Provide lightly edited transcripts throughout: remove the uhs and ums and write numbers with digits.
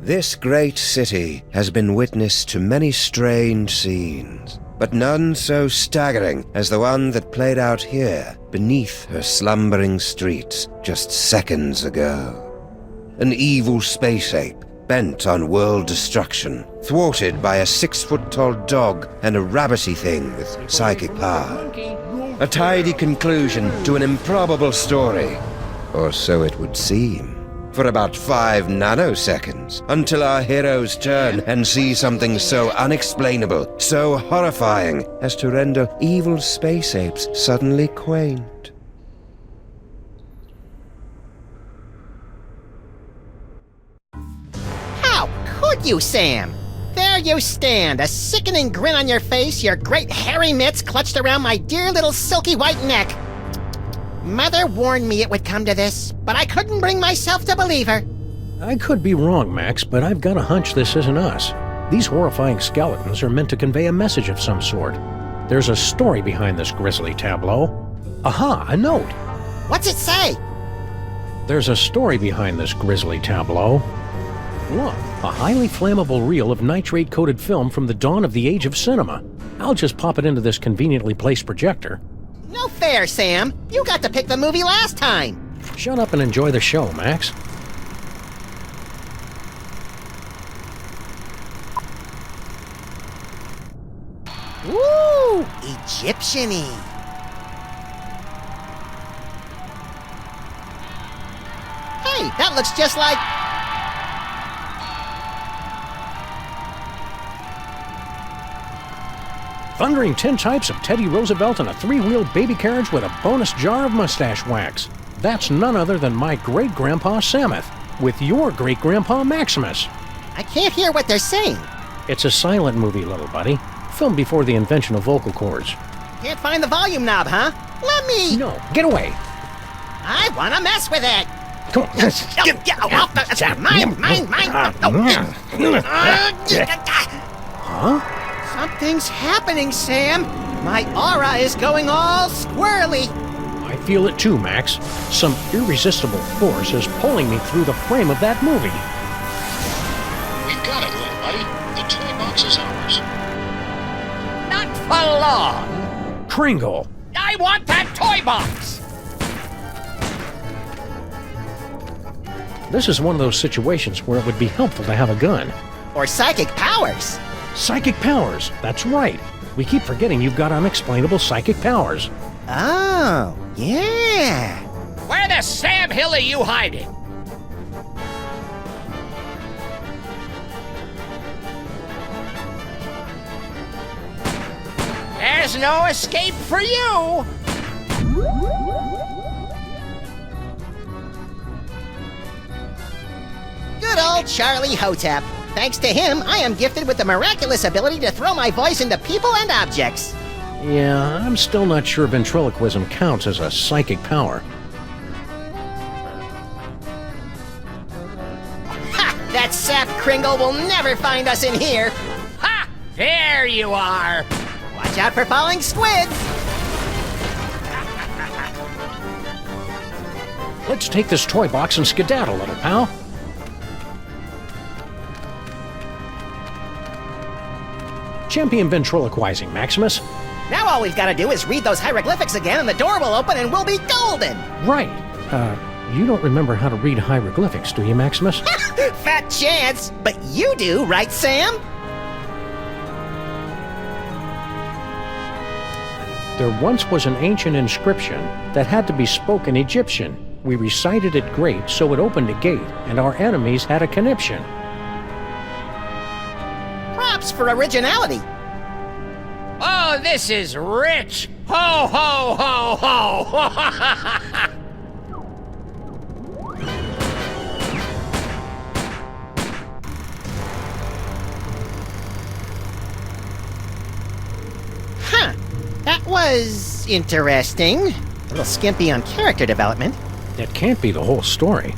This great city has been witness to many strange scenes, but none so staggering as the one that played out here beneath her slumbering streets just seconds ago. An evil space ape bent on world destruction, thwarted by a 6-foot-tall dog and a rabbity thing with psychic power. A tidy conclusion to an improbable story, or so it would seem. For about 5 nanoseconds, until our heroes turn and see something so unexplainable, so horrifying, as to render evil space apes suddenly quaint. How could you, Sam? There you stand, a sickening grin on your face, your great hairy mitts clutched around my dear little silky white neck. Mother warned me it would come to this, but I couldn't bring myself to believe her. I could be wrong, Max, but I've got a hunch this isn't us. These horrifying skeletons are meant to convey a message of some sort. There's a story behind this grisly tableau. Aha, a note! What's it say? There's a story behind this grisly tableau. Look, a highly flammable reel of nitrate-coated film from the dawn of the age of cinema. I'll just pop it into this conveniently placed projector. No fair, Sam. You got to pick the movie last time. Shut up and enjoy the show, Max. Ooh, Egyptian-y. Hey, that looks just like... Thundering tintypes of Teddy Roosevelt and a 3-wheel baby carriage with a bonus jar of mustache wax. That's none other than my great-grandpa Samuth, with your great-grandpa Maximus. I can't hear what they're saying. It's a silent movie, little buddy. Filmed before the invention of vocal cords. Can't find the volume knob, huh? Let me... No, get away! I want to mess with it! Come on. Huh? Something's happening, Sam. My aura is going all squirrely. I feel it too, Max. Some irresistible force is pulling me through the frame of that movie. We've got it, little buddy. The toy box is ours. Not for long. Kringle! I want that toy box! This is one of those situations where it would be helpful to have a gun. Or psychic powers. Psychic powers, that's right. We keep forgetting you've got unexplainable psychic powers. Oh, yeah. Where the Sam Hill are you hiding? There's no escape for you! Good old Charlie Hotep. Thanks to him, I am gifted with the miraculous ability to throw my voice into people and objects. Yeah, I'm still not sure ventriloquism counts as a psychic power. Ha! That sap Kringle will never find us in here. Ha! There you are! Watch out for falling squids. Let's take this toy box and skedaddle, little pal. Champion ventriloquizing, Maximus. Now all we've got to do is read those hieroglyphics again and the door will open and we'll be golden. Right. You don't remember how to read hieroglyphics, do you, Maximus? Fat chance. But you do, right, Sam? There once was an ancient inscription that had to be spoken Egyptian. We recited it great, so it opened a gate, and our enemies had a conniption. Props for originality. Oh, this is rich! Ho, ho, ho, ho! Huh. That was interesting. A little skimpy on character development. That can't be the whole story.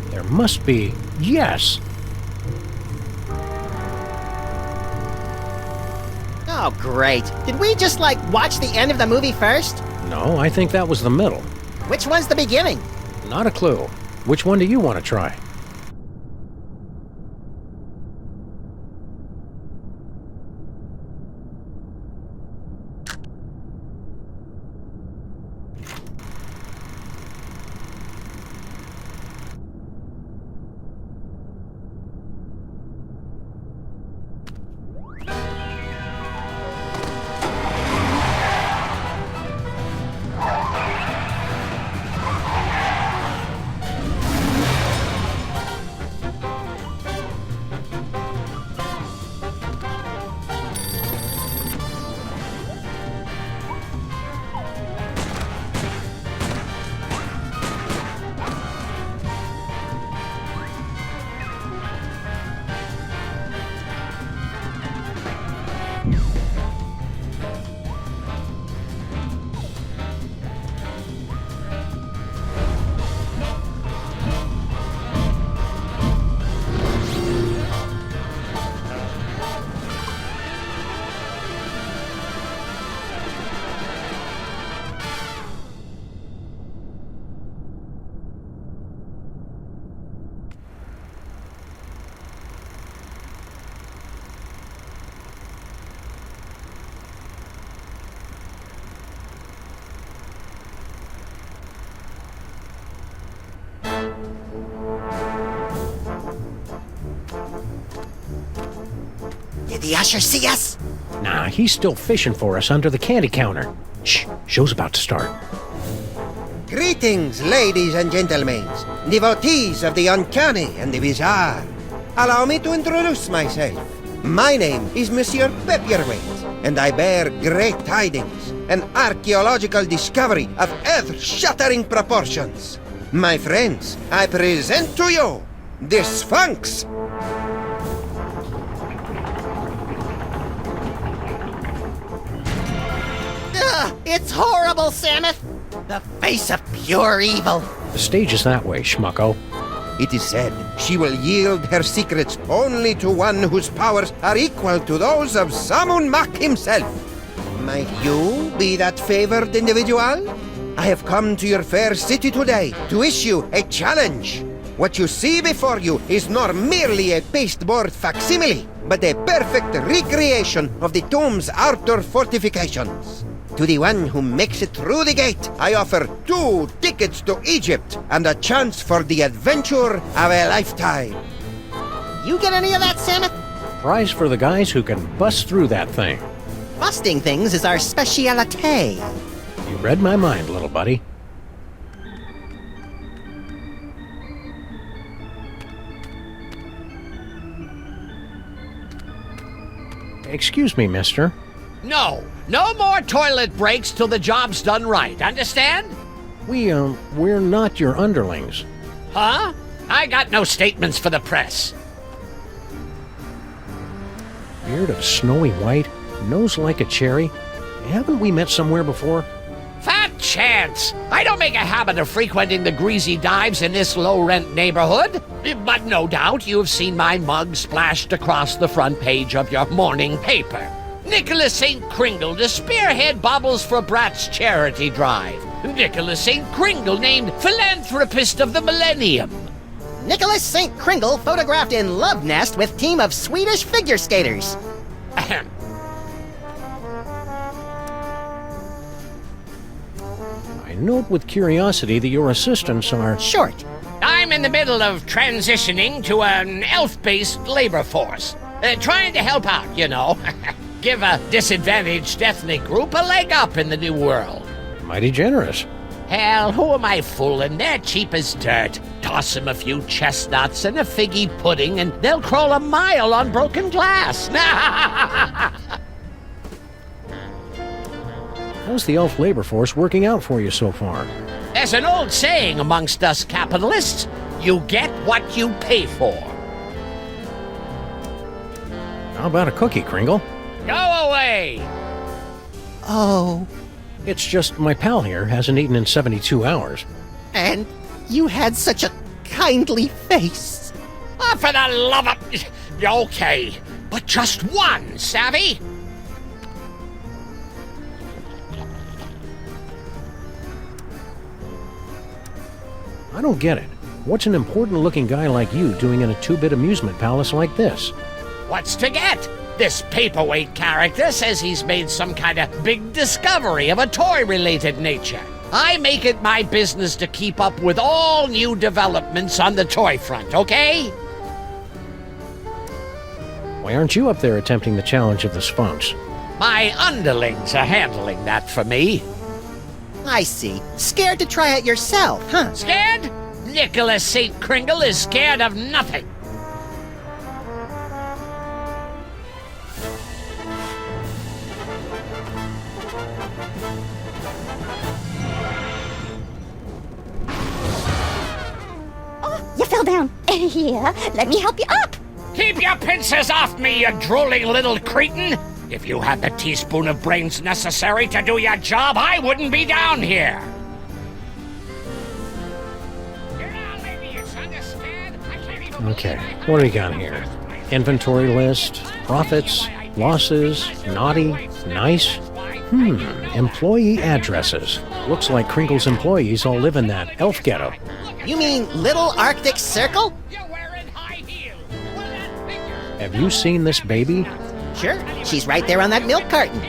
There must be... Yes! Oh, great. Did we just, watch the end of the movie first? No, I think that was the middle. Which one's the beginning? Not a clue. Which one do you want to try? Did the usher see us? Nah, he's still fishing for us under the candy counter. Shh, show's about to start. Greetings, ladies and gentlemen, devotees of the uncanny and the bizarre. Allow me to introduce myself. My name is Monsieur Pepperweight, and I bear great tidings, an archaeological discovery of earth-shattering proportions. My friends, I present to you the Sphinx. Ugh, it's horrible, Samus! The face of pure evil. The stage is that way, schmucko. It is said she will yield her secrets only to one whose powers are equal to those of Sammun-Mak himself. Might you be that favored individual? I have come to your fair city today to issue a challenge. What you see before you is not merely a pasteboard facsimile, but a perfect recreation of the tomb's outer fortifications. To the one who makes it through the gate, I offer 2 tickets to Egypt and a chance for the adventure of a lifetime. You get any of that, Samus? Prize for the guys who can bust through that thing. Busting things is our specialite. You read my mind, little buddy. Excuse me, mister. No more toilet breaks till the job's done right, understand? We're not your underlings. Huh? I got no statements for the press. Beard of snowy white, nose like a cherry. Haven't we met somewhere before? Fat chance! I don't make a habit of frequenting the greasy dives in this low-rent neighborhood. But no doubt you've seen my mug splashed across the front page of your morning paper. Nicholas St. Kringle to spearhead Bobbles for Brats charity drive. Nicholas St. Kringle named Philanthropist of the Millennium. Nicholas St. Kringle photographed in love nest with team of Swedish figure skaters. I note with curiosity that your assistants are Short. I'm in the middle of transitioning to an elf-based labor force. Trying to help out, you know. Give a disadvantaged ethnic group a leg up in the new world. mighty generous. Hell, who am I fooling? They're cheap as dirt. Toss them a few chestnuts and a figgy pudding and they'll crawl a mile on broken glass. How's the elf labor force working out for you so far? There's an old saying amongst us capitalists, you get what you pay for. How about a cookie, Kringle? Go away! Oh, It's just my pal here hasn't eaten in 72 hours. and you had such a kindly face. Oh, for the love of... Okay, but just one, savvy? I don't get it. What's an important-looking guy like you doing in a two-bit amusement palace like this? What's to get? This paperweight character says he's made some kind of big discovery of a toy-related nature. I make it my business to keep up with all new developments on the toy front, okay? Why aren't you up there attempting the challenge of the Sphinx? My underlings are handling that for me. I see. Scared to try it yourself, huh? Scared? Nicholas St. Kringle is scared of nothing. Oh, you fell down. Here, let me help you up. Keep your pincers off me, you drooling little cretin! If you had the teaspoon of brains necessary to do your job, I wouldn't be down here! Okay, what do we got here? Inventory list, profits, losses, naughty, nice? Employee addresses. Looks like Kringle's employees all live in that elf ghetto. You mean Little Arctic Circle? Have you seen this baby? Sure, she's right there on that milk carton.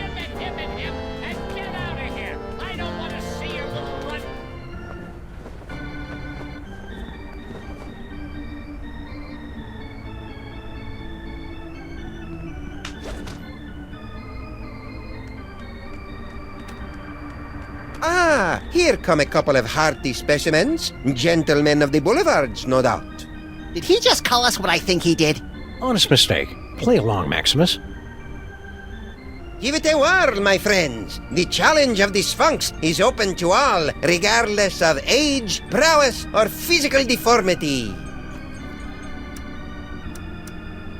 Ah, here come a couple of hearty specimens. Gentlemen of the boulevards, no doubt. Did he just call us what I think he did? Honest mistake. Play along, Maximus. Give it a whirl, my friends. The challenge of the Sphinx is open to all, regardless of age, prowess, or physical deformity.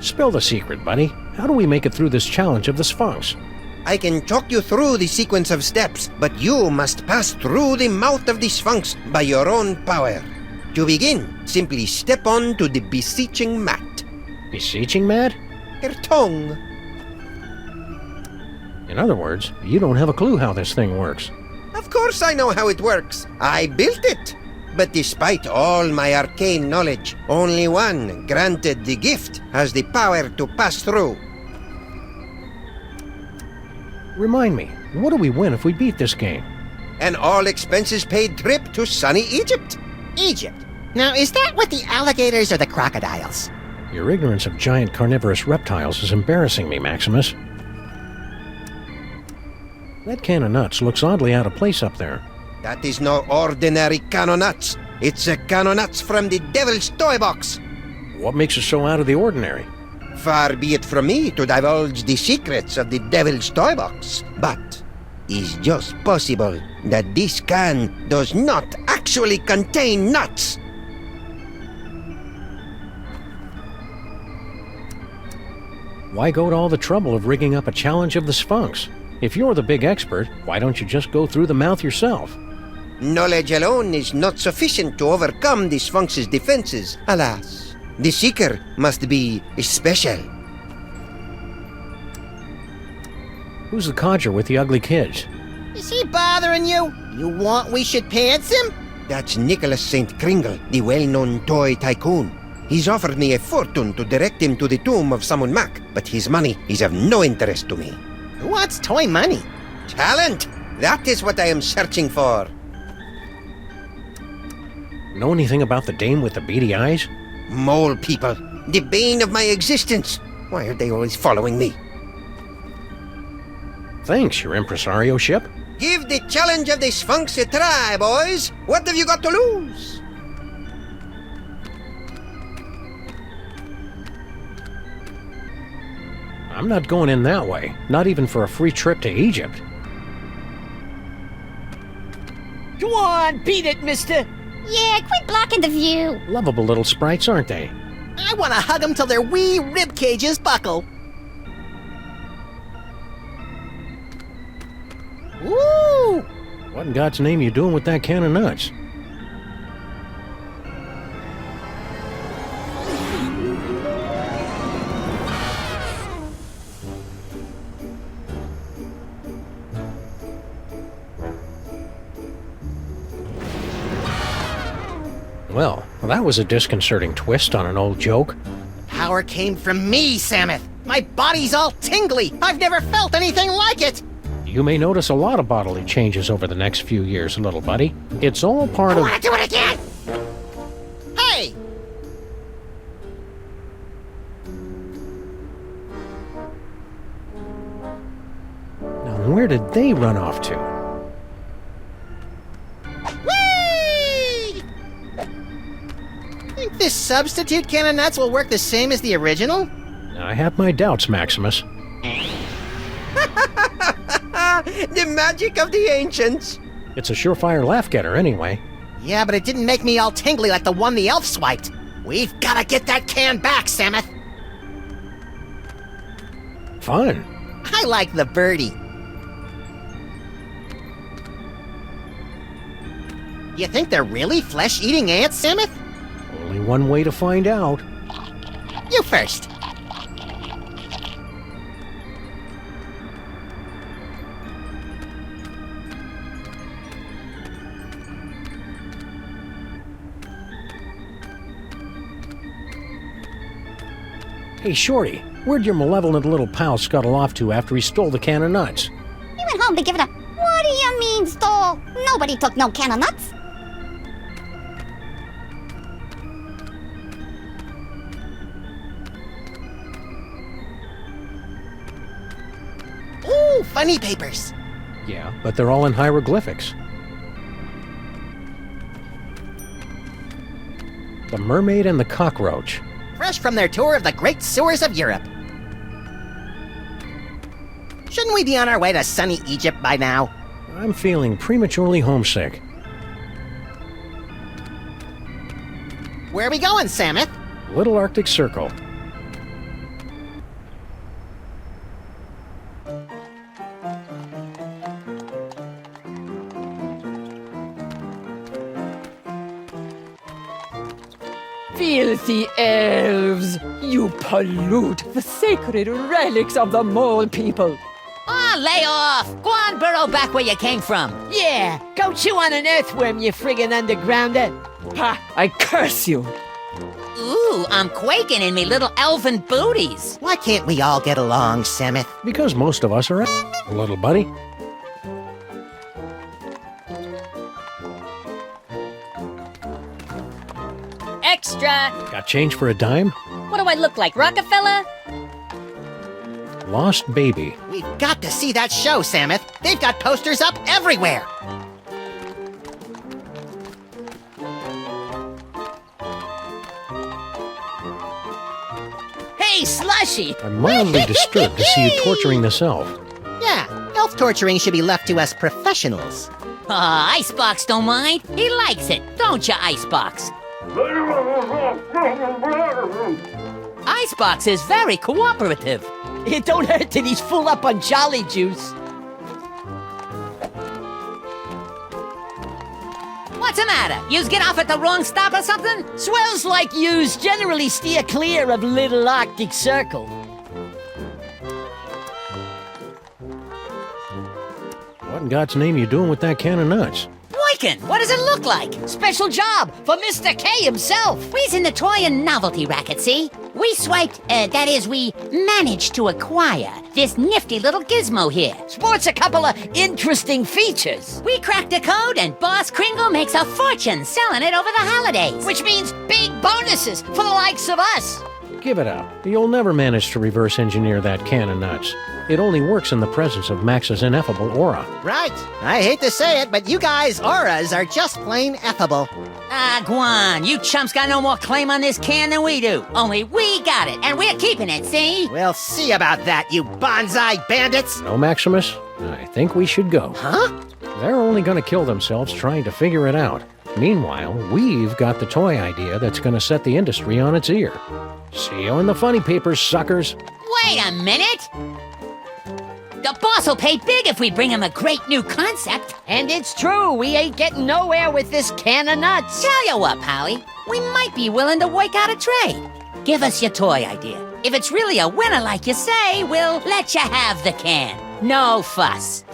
Spill the secret, buddy. How do we make it through this challenge of the Sphinx? I can talk you through the sequence of steps, but you must pass through the mouth of the Sphinx by your own power. To begin, simply step on to the beseeching mat. Beseeching mat? Her tongue. In other words, you don't have a clue how this thing works. Of course I know how it works. I built it. But despite all my arcane knowledge, only one, granted the gift, has the power to pass through. Remind me, what do we win if we beat this game? An all-expenses-paid trip to sunny Egypt. Egypt. Now, is that with the alligators or the crocodiles? Your ignorance of giant carnivorous reptiles is embarrassing me, Maximus. That can of nuts looks oddly out of place up there. That is no ordinary can of nuts. It's a can of nuts from the Devil's Toy Box. What makes it so out of the ordinary? Far be it from me to divulge the secrets of the Devil's Toy Box, but it's just possible that this can does not actually contain nuts. Why go to all the trouble of rigging up a challenge of the Sphinx? If you're the big expert, why don't you just go through the mouth yourself? Knowledge alone is not sufficient to overcome the Sphinx's defenses, alas. The seeker must be special. Who's the codger with the ugly kids? Is he bothering you? You want we should pants him? That's Nicholas St. Kringle, the well-known toy tycoon. He's offered me a fortune to direct him to the tomb of Sammun-Mak, but his money is of no interest to me. Who wants toy money? Talent! That is what I am searching for. Know anything about the dame with the beady eyes? Mole people, the bane of my existence. Why are they always following me? Thanks, your impresario ship. Give the challenge of the Sphinx a try, boys. What have you got to lose? I'm not going in that way, not even for a free trip to Egypt. Go on, beat it, mister. Yeah, quit blocking the view. Lovable little sprites, aren't they? I want to hug them till their wee rib cages buckle. Woo! What in God's name you doing with that can of nuts? Well, that was a disconcerting twist on an old joke. Power came from me, Samuth. My body's all tingly. I've never felt anything like it. You may notice a lot of bodily changes over the next few years, little buddy. It's all part I of... want to do it again. Hey! Now, where did they run off to? Whee! Think this substitute can of nuts will work the same as the original? I have my doubts, Maximus. The magic of the ancients. It's a surefire laugh-getter anyway. Yeah, but it didn't make me all tingly like the one the elf swiped. We've gotta get that can back, Samuth. Fun. I like the birdie. You think they're really flesh-eating ants, Samuth? Only one way to find out. You first. Hey, Shorty, where'd your malevolent little pal scuttle off to after he stole the can of nuts? He went home to give it a... What do you mean, stole? Nobody took no can of nuts. Ooh, funny papers. Yeah, but they're all in hieroglyphics. The Mermaid and the Cockroach. Fresh from their tour of the great sewers of Europe. Shouldn't we be on our way to sunny Egypt by now? I'm feeling prematurely homesick. Where are we going, Samuth? Little Arctic Circle. Filthy elves! You pollute the sacred relics of the mole people. Oh, lay off! Go on, burrow back where you came from. Yeah, go chew on an earthworm, you friggin' undergrounder. Ha! I curse you. Ooh, I'm quaking in me little elfin booties. Why can't we all get along, Samuth? Because most of us are little buddy. Extra! Got change for a dime? What do I look like, Rockefeller? Lost Baby. We've got to see that show, Samuth. They've got posters up everywhere. Hey, Slushy! I'm mildly disturbed to see you torturing this elf. Yeah, elf torturing should be left to us professionals. Aw, Icebox don't mind. He likes it, don't you, Icebox? Icebox is very cooperative. It don't hurt that he's full up on Jolly Juice. What's the matter? Yous get off at the wrong stop or something? Swells like yous generally steer clear of Little Arctic Circle. What in God's name you doing with that can of nuts? Boykin, what does it look like? Special job for Mr. K himself. We's in the toy and novelty racket, see? We swiped, that is, we managed to acquire this nifty little gizmo here. Sports a couple of interesting features. We cracked a code and Boss Kringle makes a fortune selling it over the holidays. Which means big bonuses for the likes of us. Give it up. You'll never manage to reverse engineer that can of nuts. It only works in the presence of Max's ineffable aura. Right. I hate to say it, but you guys' auras are just plain effable. Ah, Guan, you chumps got no more claim on this can than we do. Only we got it, and we're keeping it, see? We'll see about that, you bonsai bandits. No, Maximus? I think we should go. Huh? They're only gonna kill themselves trying to figure it out. Meanwhile, we've got the toy idea that's gonna set the industry on its ear. See you in the funny papers, suckers. Wait a minute! The boss will pay big if we bring him a great new concept. And it's true, we ain't getting nowhere with this can of nuts. Tell you what, Polly, we might be willing to work out a trade. Give us your toy idea. If it's really a winner like you say, we'll let you have the can. No fuss.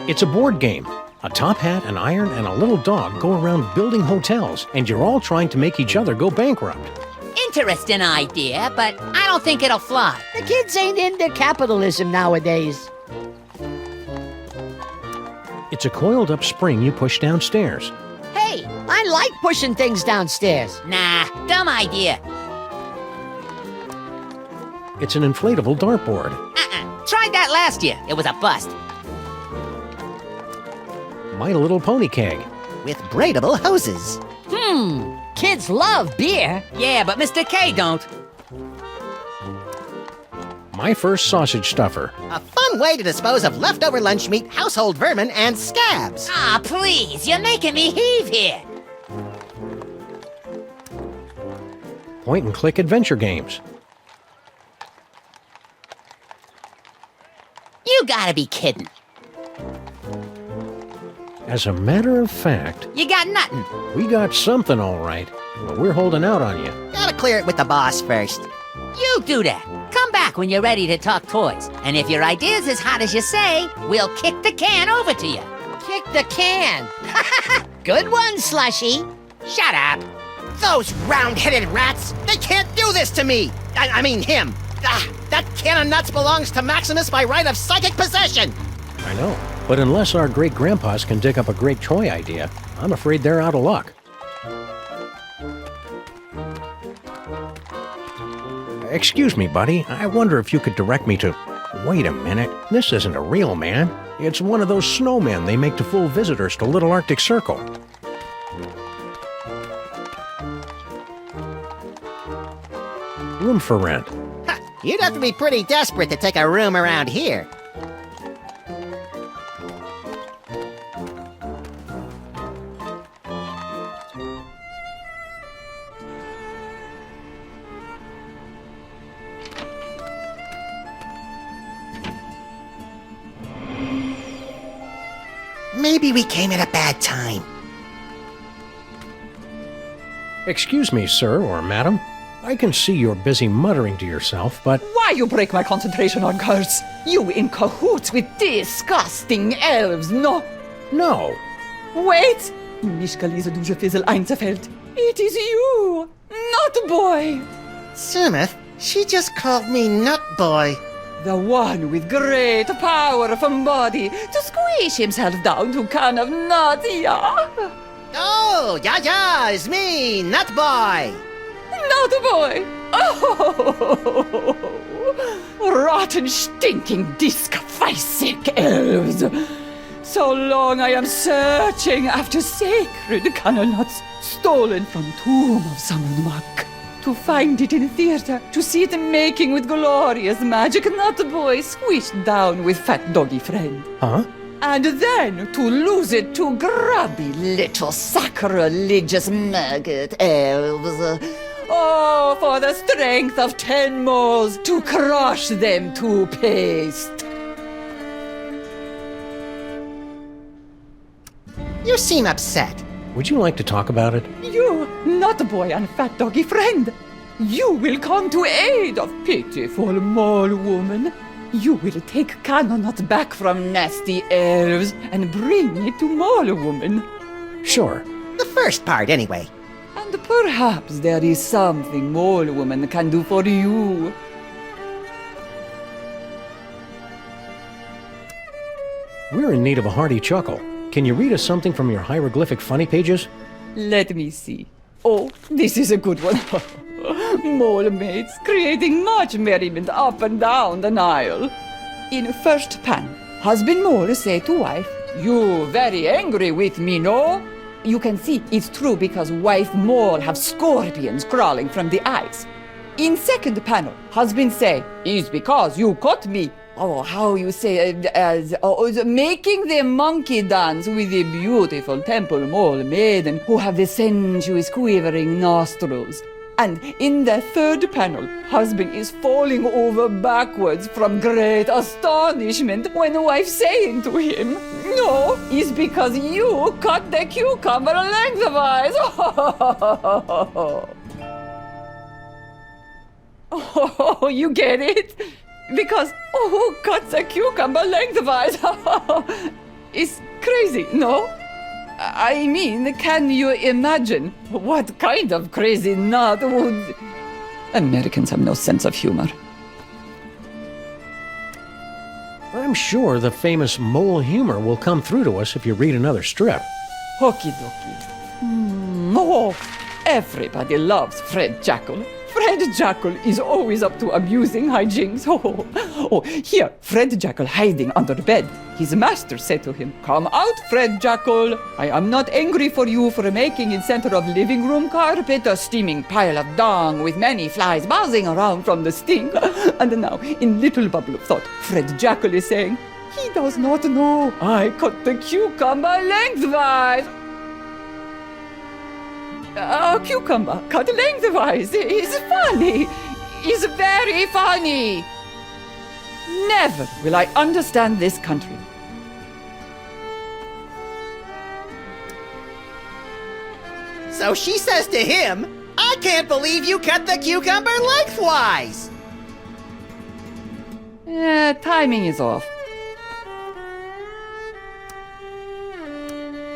It's a board game. A top hat, an iron, and a little dog go around building hotels, and you're all trying to make each other go bankrupt. Interesting idea, but I don't think it'll fly. The kids ain't into capitalism nowadays. It's a coiled-up spring you push downstairs. Hey, I like pushing things downstairs. Nah, dumb idea. It's an inflatable dartboard. Tried that last year. It was a bust. My Little Pony keg. With braidable hoses. Kids love beer. Yeah, but Mr. K don't. My First Sausage Stuffer. A fun way to dispose of leftover lunch meat, household vermin, and scabs. Ah, please, you're making me heave here. Point-and-click adventure games. You gotta be kidding. As a matter of fact, You got nothing. we got something all right, but we're holding out on you. Gotta clear it with the boss first. You do that. Come back when you're ready to talk toys. And if your idea's as hot as you say, we'll kick the can over to you. Kick the can. Good one, Slushy. Shut up. Those round-headed rats, they can't do this to me. I mean him. That can of nuts belongs to Maximus by right of psychic possession. I know, but unless our great-grandpas can dig up a great toy idea, I'm afraid they're out of luck. Excuse me, buddy. I wonder if you could direct me to... Wait a minute. This isn't a real man. It's one of those snowmen they make to fool visitors to Little Arctic Circle. Room for rent. You'd have to be pretty desperate to take a room around here. Maybe we came at a bad time. Excuse me, sir or madam. I can see you're busy muttering to yourself, but... Why you break my concentration on curse? You in cahoots with disgusting elves, no? No! Wait! Mich lese duże Fizzle einzerfällt. It is you, not boy. Sumith, she just called me Nut Boy. The one with great power from body to squish himself down to can of nuts, yeah? Oh, yeah, it's me, Nut Boy. Not boy. Oh, rotten, stinking, disc-sick elves. So long I am searching after sacred cannonuts stolen from tomb of Sammun-Mak. To find it in theater, to see it making with glorious magic, not boy squished down with fat doggy friend. Huh? And then to lose it to grubby little sacrilegious maggot elves. Oh, for the strength of 10 moles to crush them to paste. You seem upset. Would you like to talk about it? You, not boy and fat doggy friend. You will come to aid of pitiful mole woman. You will take Cannonut back from nasty elves and bring it to mole woman. Sure. The first part, anyway. And perhaps there is something mole woman can do for you. We're in need of a hearty chuckle. Can you read us something from your hieroglyphic funny pages? Let me see. Oh, this is a good one. Mole mates creating much merriment up and down the Nile. In first pan, husband mole say to wife, "You very angry with me, no?" You can see it's true because wife mole have scorpions crawling from the eyes. In second panel, husband say, "It's because you caught me." Oh, how you say, making the monkey dance with the beautiful temple mole maiden who have the sensuous quivering nostrils. And in the third panel, husband is falling over backwards from great astonishment when the wife saying to him, "No, it's because you cut the cucumber lengthwise." Oh, you get it? Because who cuts a cucumber lengthwise? It's crazy, no? I mean, can you imagine what kind of crazy nut would... Americans have no sense of humor. I'm sure the famous mole humor will come through to us if you read another strip. Okie dokie. Oh, everybody loves Fred Jackal. Fred Jackal is always up to amusing hijinks. Oh, here, Fred Jackal hiding under the bed. His master said to him, "Come out, Fred Jackal. I am not angry for you for making in center of living room carpet a steaming pile of dung with many flies buzzing around from the stink." And now, in little bubble of thought, Fred Jackal is saying, "He does not know. I cut the cucumber lengthwise." A cucumber cut lengthwise is funny. Is very funny. Never will I understand this country. So she says to him, "I can't believe you cut the cucumber lengthwise." Timing is off.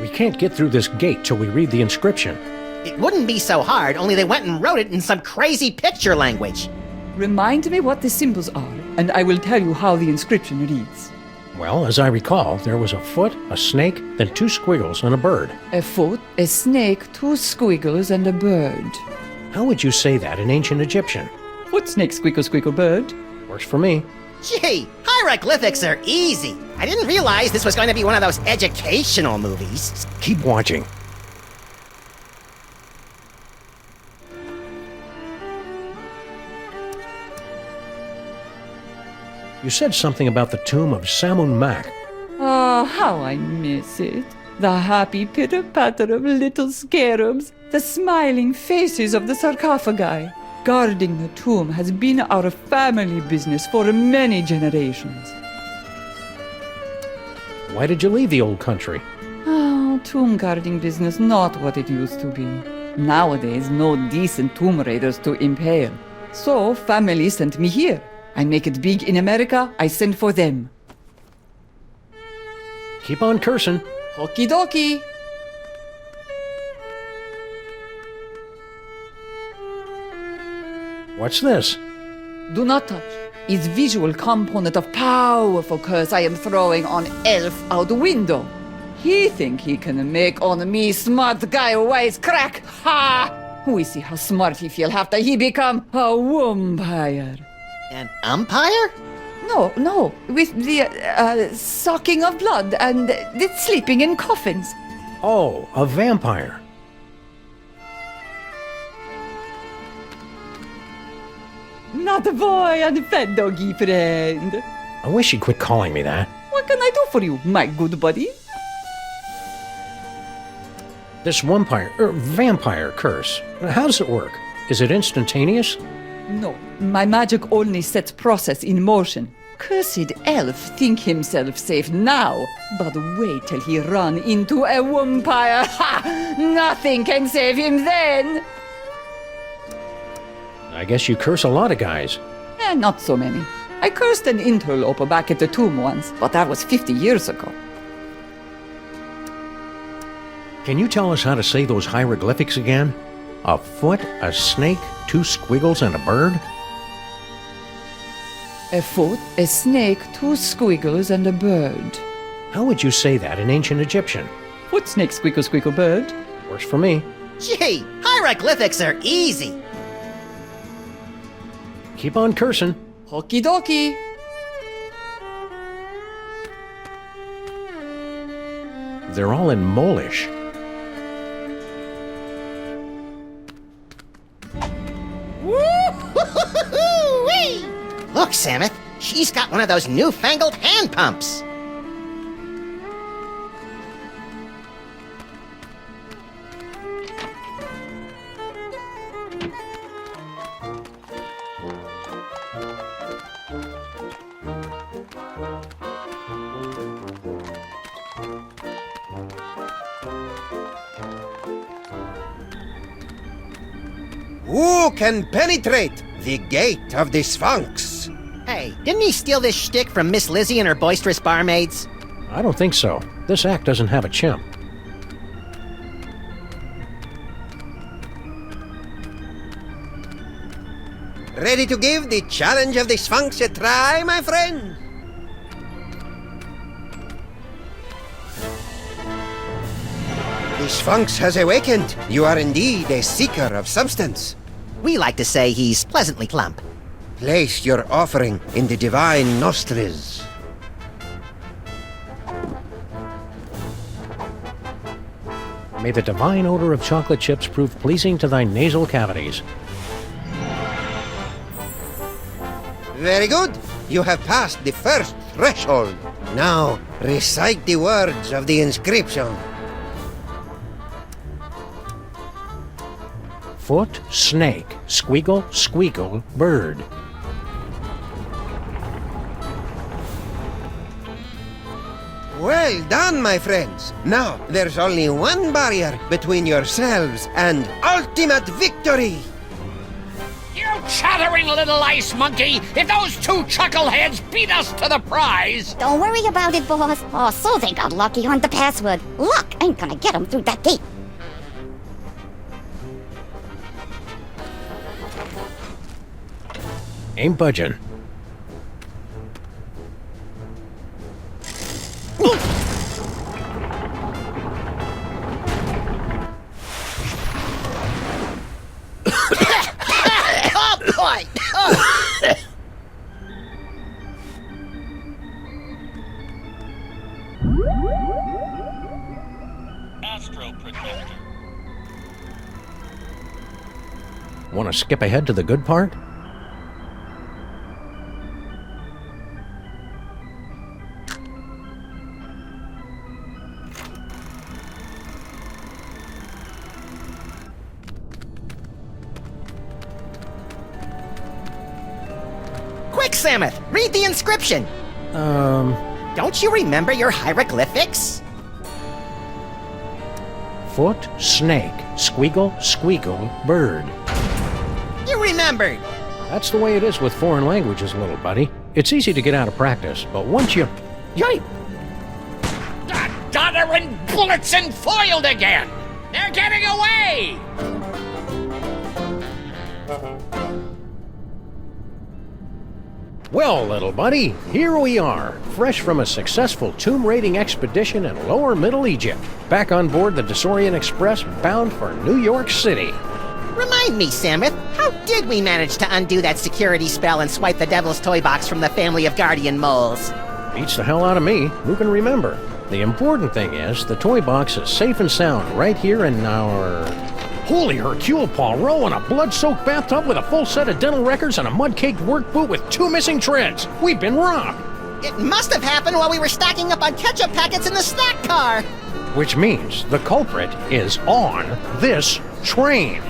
We can't get through this gate till we read the inscription. It wouldn't be so hard, only they went and wrote it in some crazy picture language. Remind me what the symbols are, and I will tell you how the inscription reads. Well, as I recall, there was a foot, a snake, then 2 squiggles, and a bird. A foot, a snake, 2 squiggles, and a bird. How would you say that in ancient Egyptian? Foot, snake, squiggle, squiggle, bird. Works for me. Gee, hieroglyphics are easy. I didn't realize this was going to be one of those educational movies. Keep watching. You said something about the tomb of Sammun-Mak. Ah, how I miss it. The happy pitter-patter of little scarabs, the smiling faces of the sarcophagi. Guarding the tomb has been our family business for many generations. Why did you leave the old country? Oh, tomb guarding business not what it used to be. Nowadays, no decent tomb raiders to impale. So, family sent me here. I make it big in America, I send for them. Keep on cursing. Okie dokie. What's this? Do not touch. Is visual component of powerful curse I am throwing on elf out window. He think he can make on me smart guy wise crack. Ha! We see how smart he feel after he become a vampire. An umpire? No, with the sucking of blood and the sleeping in coffins. Oh, a vampire. Not a boy and fed doggy friend. I wish you'd quit calling me that. What can I do for you, my good buddy? This vampire curse, how does it work? Is it instantaneous? No, my magic only sets process in motion. Cursed elf think himself safe now, but wait till he run into a vampire. Ha! Nothing can save him then. I guess you curse a lot of guys. Not so many. I cursed an interloper back at the tomb once, but that was 50 years ago. Can you tell us how to say those hieroglyphics again? A foot, a snake, 2 squiggles, and a bird? A foot, a snake, 2 squiggles, and a bird. How would you say that in ancient Egyptian? Foot, snake, squiggle, squiggle, bird. Works for me. Gee, hieroglyphics are easy. Keep on cursing. Okie dokie. They're all in Molish. Woo-hoo-hoo-hoo-wee! Look, Samuth, she's got one of those newfangled hand pumps. Who can penetrate the gate of the Sphinx? Hey, didn't he steal this shtick from Miss Lizzie and her boisterous barmaids? I don't think so. This act doesn't have a chimp. Ready to give the challenge of the Sphinx a try, my friend? The Sphinx has awakened. You are indeed a seeker of substance. We like to say he's pleasantly plump. Place your offering in the divine nostrils. May the divine odor of chocolate chips prove pleasing to thy nasal cavities. Very good. You have passed the first threshold. Now, recite the words of the inscription. Foot, snake, squeagle, squeagle, bird. Well done, my friends. Now, there's only one barrier between yourselves and ultimate victory. You chattering little ice monkey! If those two chuckleheads beat us to the prize! Don't worry about it, boss. Oh, so they got lucky on the password. Luck ain't gonna get them through that gate. Ain't budging. Oh, boy! Oh. Astro Protector. Want to skip ahead to the good part? Quick, Samuth! Read the inscription! Don't you remember your hieroglyphics? Foot, snake, squeagle, squeagle, bird. You remembered! That's the way it is with foreign languages, little buddy. It's easy to get out of practice, but once you... Yipe! Doddering bullets and foiled again! They're getting away! Well, little buddy, here we are, fresh from a successful tomb raiding expedition in lower Middle Egypt, back on board the Disorient Express bound for New York City. Remind me, Samuth, how did we manage to undo that security spell and swipe the Devil's Toy Box from the family of guardian moles? Beats the hell out of me. Who can remember? The important thing is, the toy box is safe and sound right here in our... Holy Hercule Poirot in a blood-soaked bathtub with a full set of dental records and a mud-caked work boot with 2 missing treads. We've been robbed. It must have happened while we were stocking up on ketchup packets in the snack car. Which means the culprit is on this train.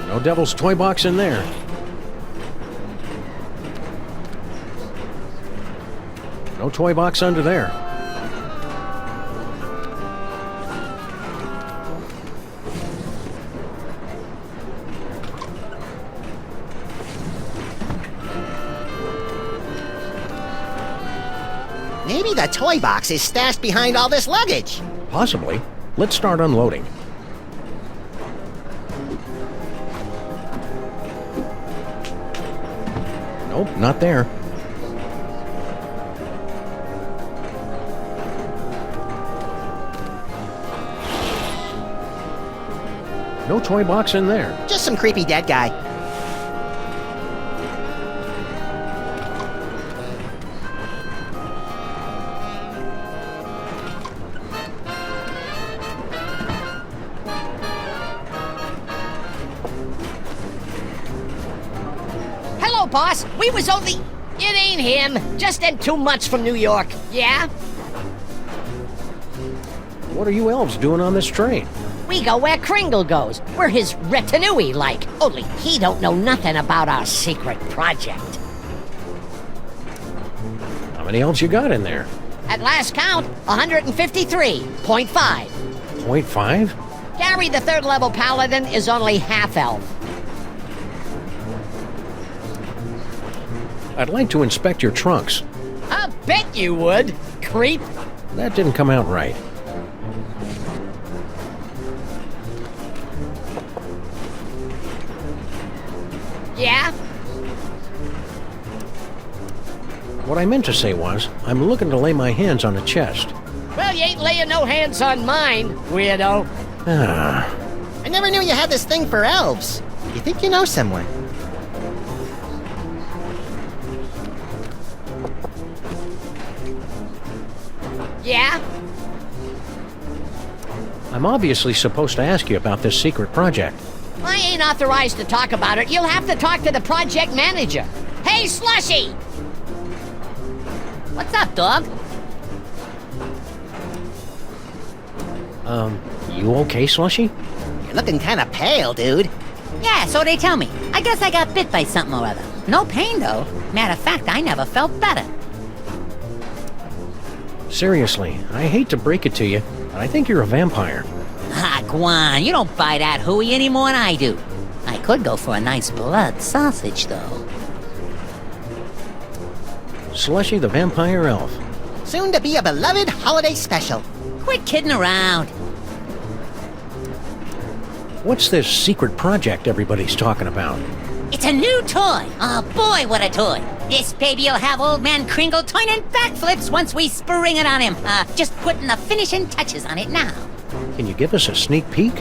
No Devil's Toy Box in there. No toy box under there. Maybe the toy box is stashed behind all this luggage. Possibly. Let's start unloading. Nope, not there. No toy box in there. Just some creepy dead guy. Hello, boss. We was only... It ain't him. Just them 2 months from New York. Yeah? What are you elves doing on this train? We go where Kringle goes. We're his retinue like. Only he don't know nothing about our secret project. How many elves you got in there? At last count, 153.5. 0.5? Gary, the third-level paladin, is only half-elf. I'd like to inspect your trunks. I'll bet you would, creep. That didn't come out right. Yeah? What I meant to say was, I'm looking to lay my hands on a chest. Well, you ain't laying no hands on mine, weirdo. Ah. I never knew you had this thing for elves. You think you know someone? Yeah? I'm obviously supposed to ask you about this secret project. I ain't authorized to talk about it. You'll have to talk to the project manager. Hey, Slushy! What's up, dog? You okay, Slushy? You're looking kinda pale, dude. Yeah, so they tell me. I guess I got bit by something or other. No pain, though. Matter of fact, I never felt better. Seriously, I hate to break it to you, but I think you're a vampire. Ah, Guan, you don't buy that hooey any more than I do. I could go for a nice blood sausage, though. Slushy the Vampire Elf. Soon to be a beloved holiday special. Quit kidding around. What's this secret project everybody's talking about? It's a new toy. Oh boy, what a toy. This baby'll have old man Kringle turning backflips once we spring it on him. Just putting the finishing touches on it now. Can you give us a sneak peek?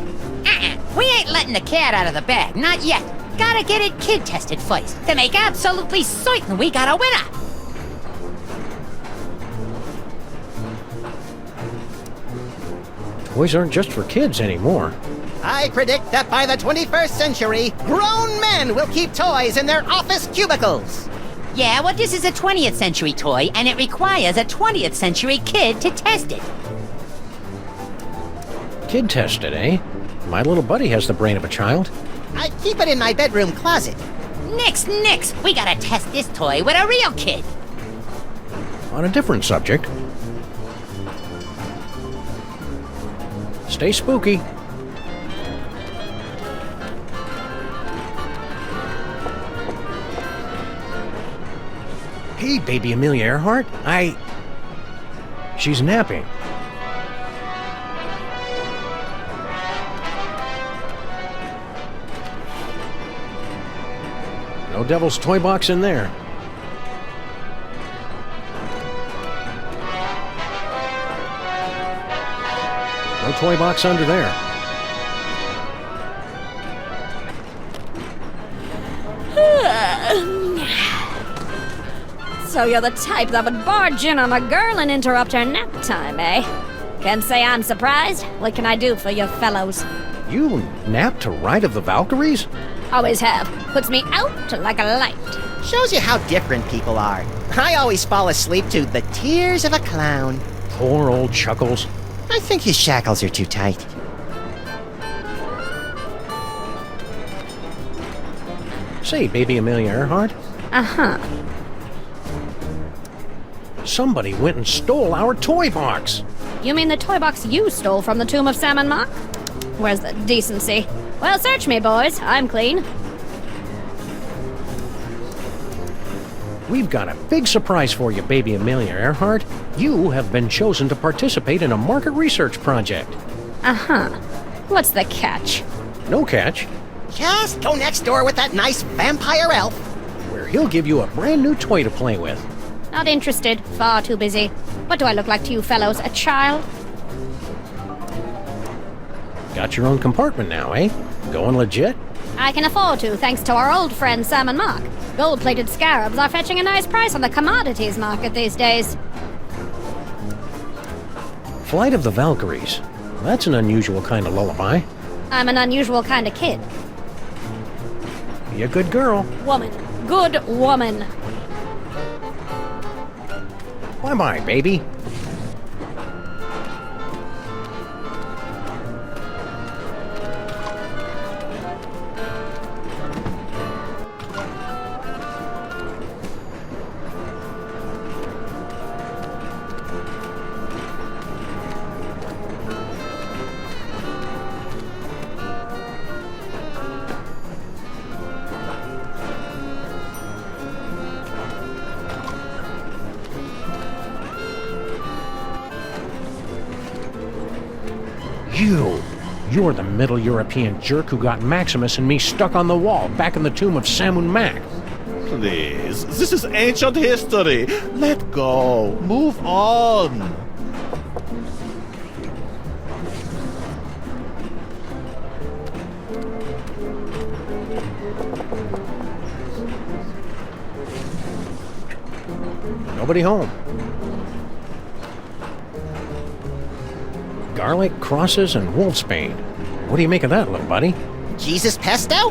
We ain't letting the cat out of the bag, not yet. Gotta get it kid tested first to make absolutely certain we got a winner. Toys aren't just for kids anymore. I predict that by the 21st century, grown men will keep toys in their office cubicles. Yeah, well, this is a 20th century toy, and it requires a 20th century kid to test it. Kid tested, eh? My little buddy has the brain of a child. I keep it in my bedroom closet. Nix. We gotta test this toy with a real kid. On a different subject. Stay spooky. Hey, baby Amelia Earhart. She's napping. No Devil's Toy Box in there. No toy box under there. So you're the type that would barge in on a girl and interrupt her nap time, eh? Can't say I'm surprised. What can I do for you fellows? You nap to Ride of the Valkyries? Always have. Puts me out like a light. Shows you how different people are. I always fall asleep to The Tears of a Clown. Poor old Chuckles. I think his shackles are too tight. Say, baby Amelia Earhart. Uh-huh. Somebody went and stole our toy box. You mean the toy box you stole from the tomb of Sammun-Mak? Where's the decency? Well, search me, boys. I'm clean. We've got a big surprise for you, baby Amelia Earhart. You have been chosen to participate in a market research project. Uh-huh. What's the catch? No catch. Just go next door with that nice vampire elf. Where he'll give you a brand new toy to play with. Not interested. Far too busy. What do I look like to you fellows? A child? Got your own compartment now, eh? Going legit? I can afford to, thanks to our old friend Sammun-Mak. Gold-plated scarabs are fetching a nice price on the commodities market these days. Flight of the Valkyries. That's an unusual kind of lullaby. I'm an unusual kind of kid. Be a good girl. Woman. Good woman. Bye-bye, baby. You're the Middle European jerk who got Maximus and me stuck on the wall back in the tomb of Sammun-Mak. Please, this is ancient history. Let go. Move on. Nobody home. Garlic, crosses, and wolfsbane. What do you make of that, little buddy? Jesus pesto?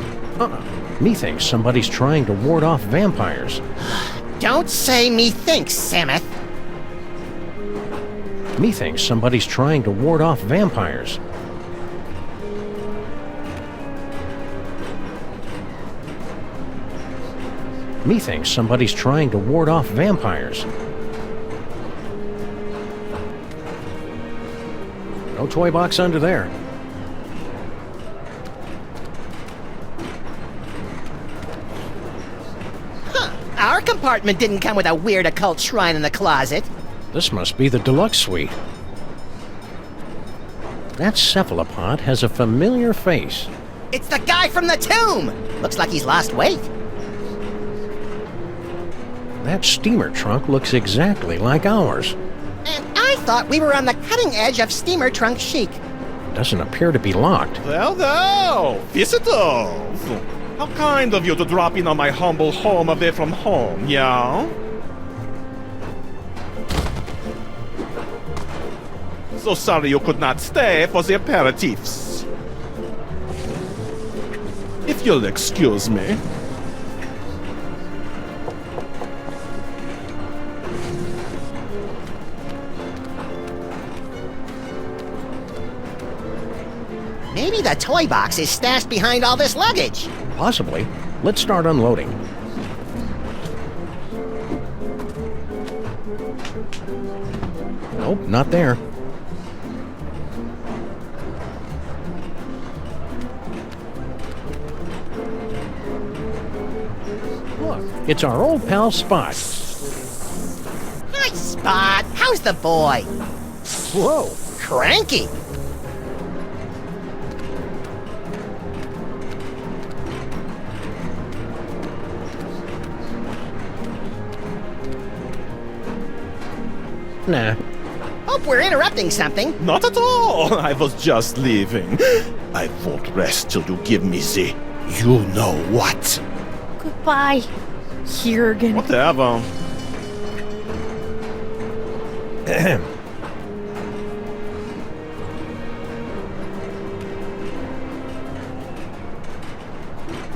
Methinks somebody's trying to ward off vampires. Don't say methinks, Samuth. Methinks somebody's trying to ward off vampires. Methinks somebody's trying to ward off vampires. No toy box under there. Our compartment didn't come with a weird occult shrine in the closet. This must be the deluxe suite. That cephalopod has a familiar face. It's the guy from the tomb! Looks like he's lost weight. That steamer trunk looks exactly like ours. And I thought we were on the cutting edge of steamer trunk chic. Doesn't appear to be locked. Well, visitors. How kind of you to drop in on my humble home away from home, yeah? So sorry you could not stay for the aperitifs. If you'll excuse me. Maybe the toy box is stashed behind all this luggage. Possibly. Let's start unloading. Nope, not there. Look, it's our old pal Spot. Hi, Spot. How's the boy? Whoa. Cranky. Nah. Hope we're interrupting something. Not at all. I was just leaving. I won't rest till you give me the you know what. Goodbye, Jurgen. Whatever.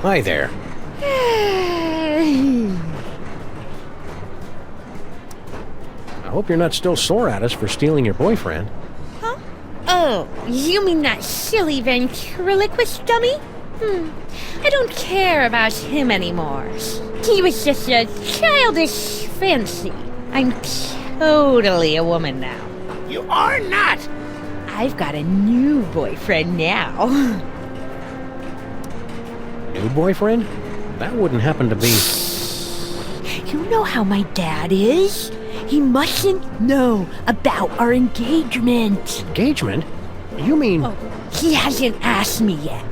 Hi there. I hope you're not still sore at us for stealing your boyfriend. Huh? Oh, you mean that silly ventriloquist dummy? I don't care about him anymore. He was just a childish fancy. I'm totally a woman now. You are not! I've got a new boyfriend now. New boyfriend? That wouldn't happen to be... You know how my dad is? He mustn't know about our engagement. Engagement? You mean... Oh, he hasn't asked me yet,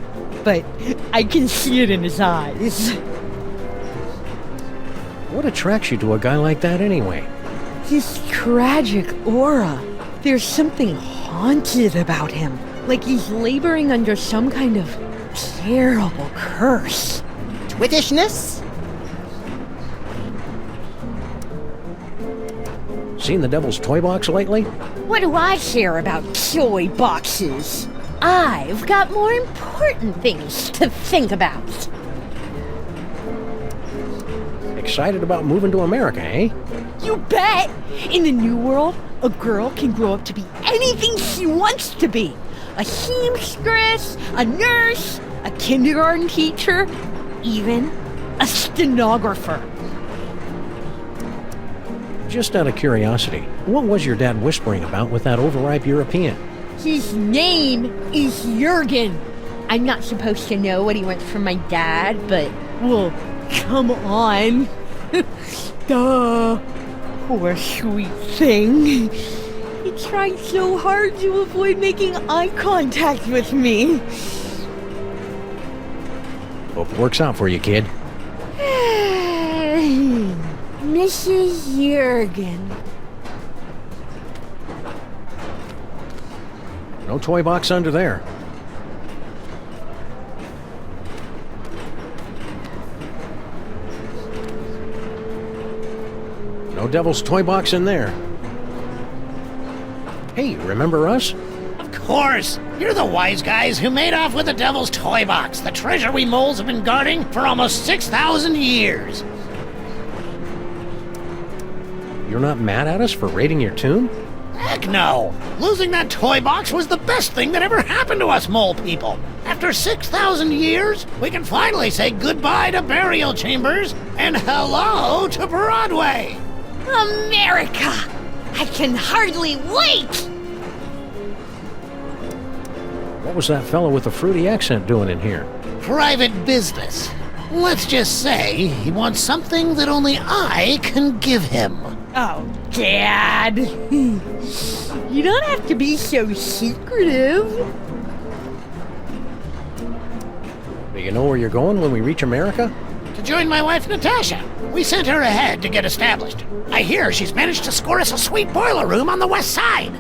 but I can see it in his eyes. What attracts you to a guy like that anyway? His tragic aura. There's something haunted about him, like he's laboring under some kind of terrible curse. Twittishness? Seen the Devil's Toy Box lately? What do I care about toy boxes? I've got more important things to think about. Excited about moving to America, eh? You bet! In the new world, a girl can grow up to be anything she wants to be. A seamstress, a nurse, a kindergarten teacher, even a stenographer. Just out of curiosity, what was your dad whispering about with that overripe European? His name is Jurgen. I'm not supposed to know what he wants from my dad, but, well, come on. Duh. Poor sweet thing. He tried so hard to avoid making eye contact with me. Hope it works out for you, kid. Mrs. Jurgen. No toy box under there. No Devil's Toy Box in there. Hey, remember us? Of course! You're the wise guys who made off with the Devil's Toy Box, the treasure we moles have been guarding for almost 6,000 years. You're not mad at us for raiding your tomb? Heck no! Losing that toy box was the best thing that ever happened to us mole people. After 6,000 years, we can finally say goodbye to burial chambers and hello to Broadway! America! I can hardly wait! What was that fellow with the fruity accent doing in here? Private business. Let's just say he wants something that only I can give him. Oh, Dad! You don't have to be so secretive. Do you know where you're going when we reach America? To join my wife Natasha. We sent her ahead to get established. I hear she's managed to score us a sweet boiler room on the west side.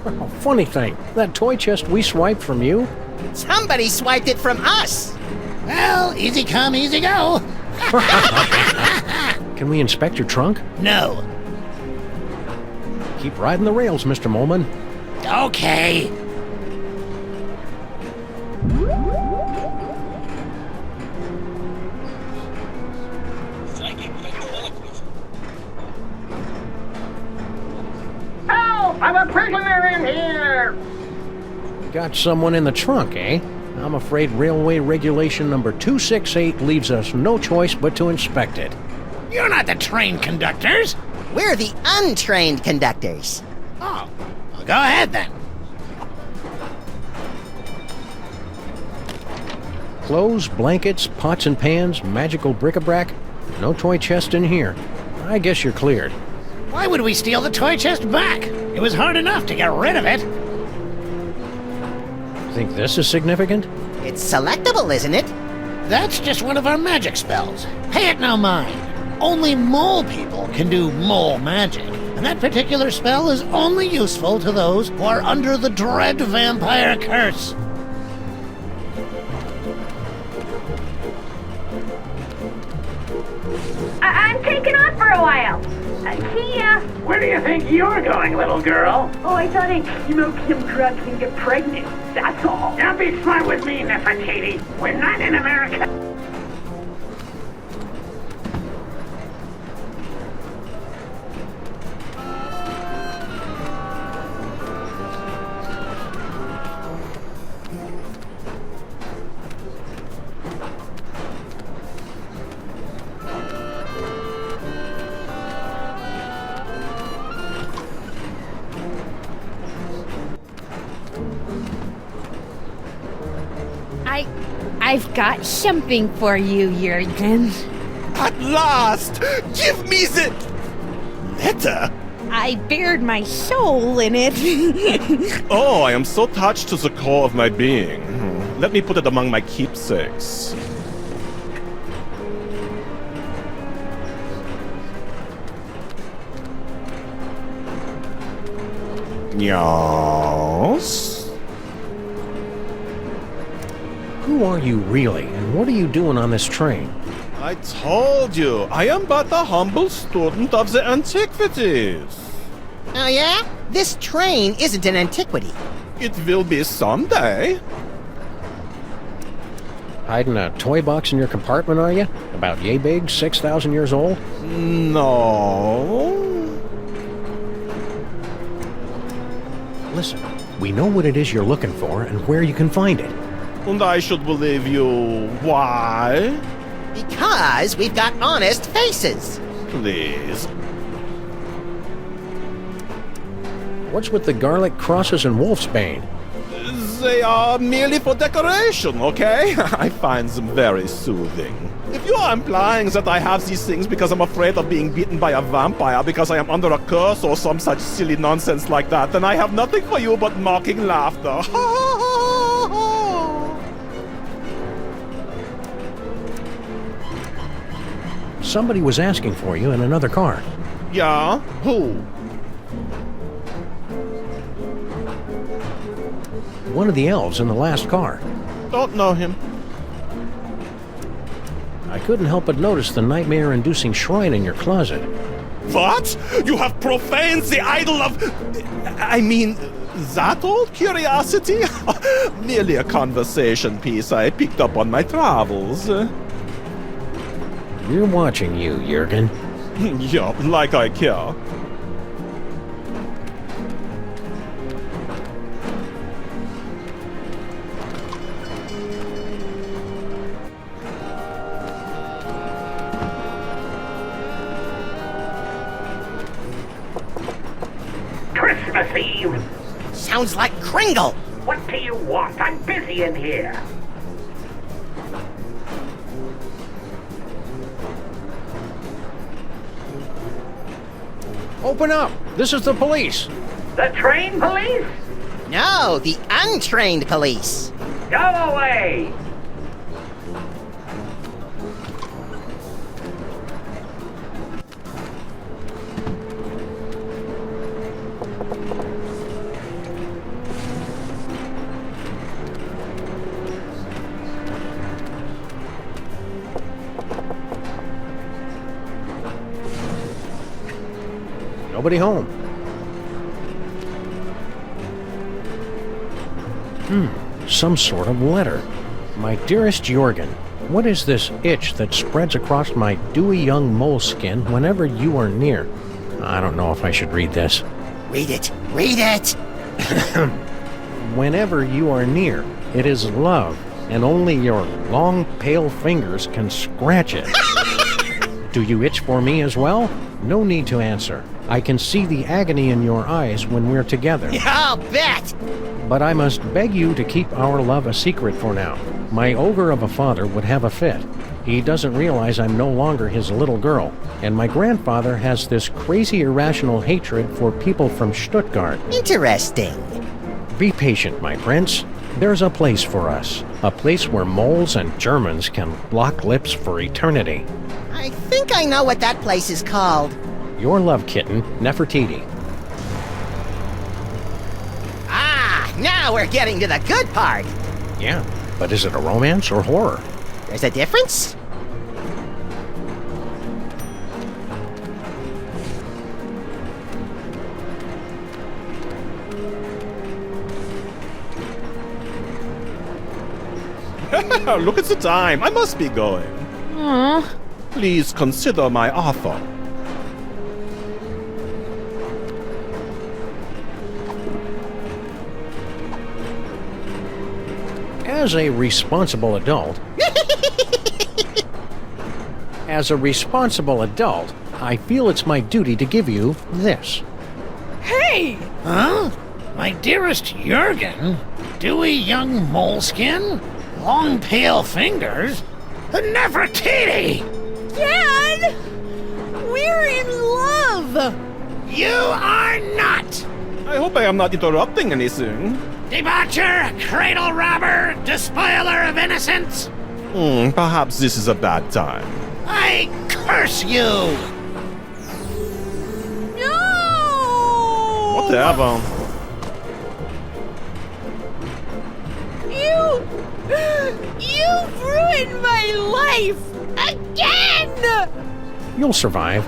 Oh, funny thing, that toy chest we swiped from you? Somebody swiped it from us. Well, easy come, easy go. Can we inspect your trunk? No. Keep riding the rails, Mr. Molman. Okay. Help! I'm a prisoner in here! Got someone in the trunk, eh? I'm afraid Railway Regulation number 268 leaves us no choice but to inspect it. You're not the trained conductors. We're the untrained conductors. Oh, well, go ahead then. Clothes, blankets, pots and pans, magical bric-a-brac. No toy chest in here. I guess you're cleared. Why would we steal the toy chest back? It was hard enough to get rid of it. Think this is significant? It's selectable, isn't it? That's just one of our magic spells. Pay it no mind. Only mole people can do mole magic, and that particular spell is only useful to those who are under the dread vampire curse. I'm taking off for a while. See ya. Where do you think you're going, little girl? Oh, I thought I'd smoke some drugs and get pregnant. That's all. Don't be smart with me, Nefertiti. We're not in America. I've got something for you, Jurgen. At last! Give me the letter! I bared my soul in it. Oh, I am so touched to the core of my being. Let me put it among my keepsakes. Yes? Who are you really, and what are you doing on this train? I told you, I am but a humble student of the antiquities. Oh yeah? This train isn't an antiquity. It will be someday. Hiding a toy box in your compartment, are you? About yay big, 6,000 years old? No. Listen, we know what it is you're looking for and where you can find it. And I should believe you. Why? Because we've got honest faces. Please. What's with the garlic crosses and wolfsbane? They are merely for decoration, okay? I find them very soothing. If you are implying that I have these things because I'm afraid of being bitten by a vampire because I am under a curse or some such silly nonsense like that, then I have nothing for you but mocking laughter. Somebody was asking for you in another car. Yeah? Who? One of the elves in the last car. Don't know him. I couldn't help but notice the nightmare-inducing shrine in your closet. What? You have profaned the idol of... I mean, that old curiosity? Merely a conversation piece I picked up on my travels. We're watching you, Jurgen. Yeah, like I care. Christmas Eve! Sounds like Kringle! What do you want? I'm busy in here. Open up! This is the police! The train police? No, the untrained police. Go away! Nobody home. Some sort of letter. My dearest Jurgen, what is this itch that spreads across my dewy young moleskin whenever you are near? I don't know if I should read this. Read it. Read it. Whenever you are near, it is love, and only your long, pale fingers can scratch it. Do you itch for me as well? No need to answer. I can see the agony in your eyes when we're together. I'll bet! But I must beg you to keep our love a secret for now. My ogre of a father would have a fit. He doesn't realize I'm no longer his little girl, and my grandfather has this crazy irrational hatred for people from Stuttgart. Interesting. Be patient, my prince. There's a place for us. A place where moles and Germans can lock lips for eternity. I think I know what that place is called. Your love kitten, Nefertiti. Ah, now we're getting to the good part. Yeah, but is it a romance or horror? There's a difference? Look at the time. I must be going. Please consider my offer. As a responsible adult... I feel it's my duty to give you this. Hey! Huh? My dearest Jurgen? Dewy young moleskin? Long pale fingers? Nefertiti! Dad! We're in love! You are not! I hope I am not interrupting anything. Debaucher, cradle robber, despoiler of innocence! Perhaps this is a bad time. I curse you! No! Whatever. You've ruined my life! Again! You'll survive.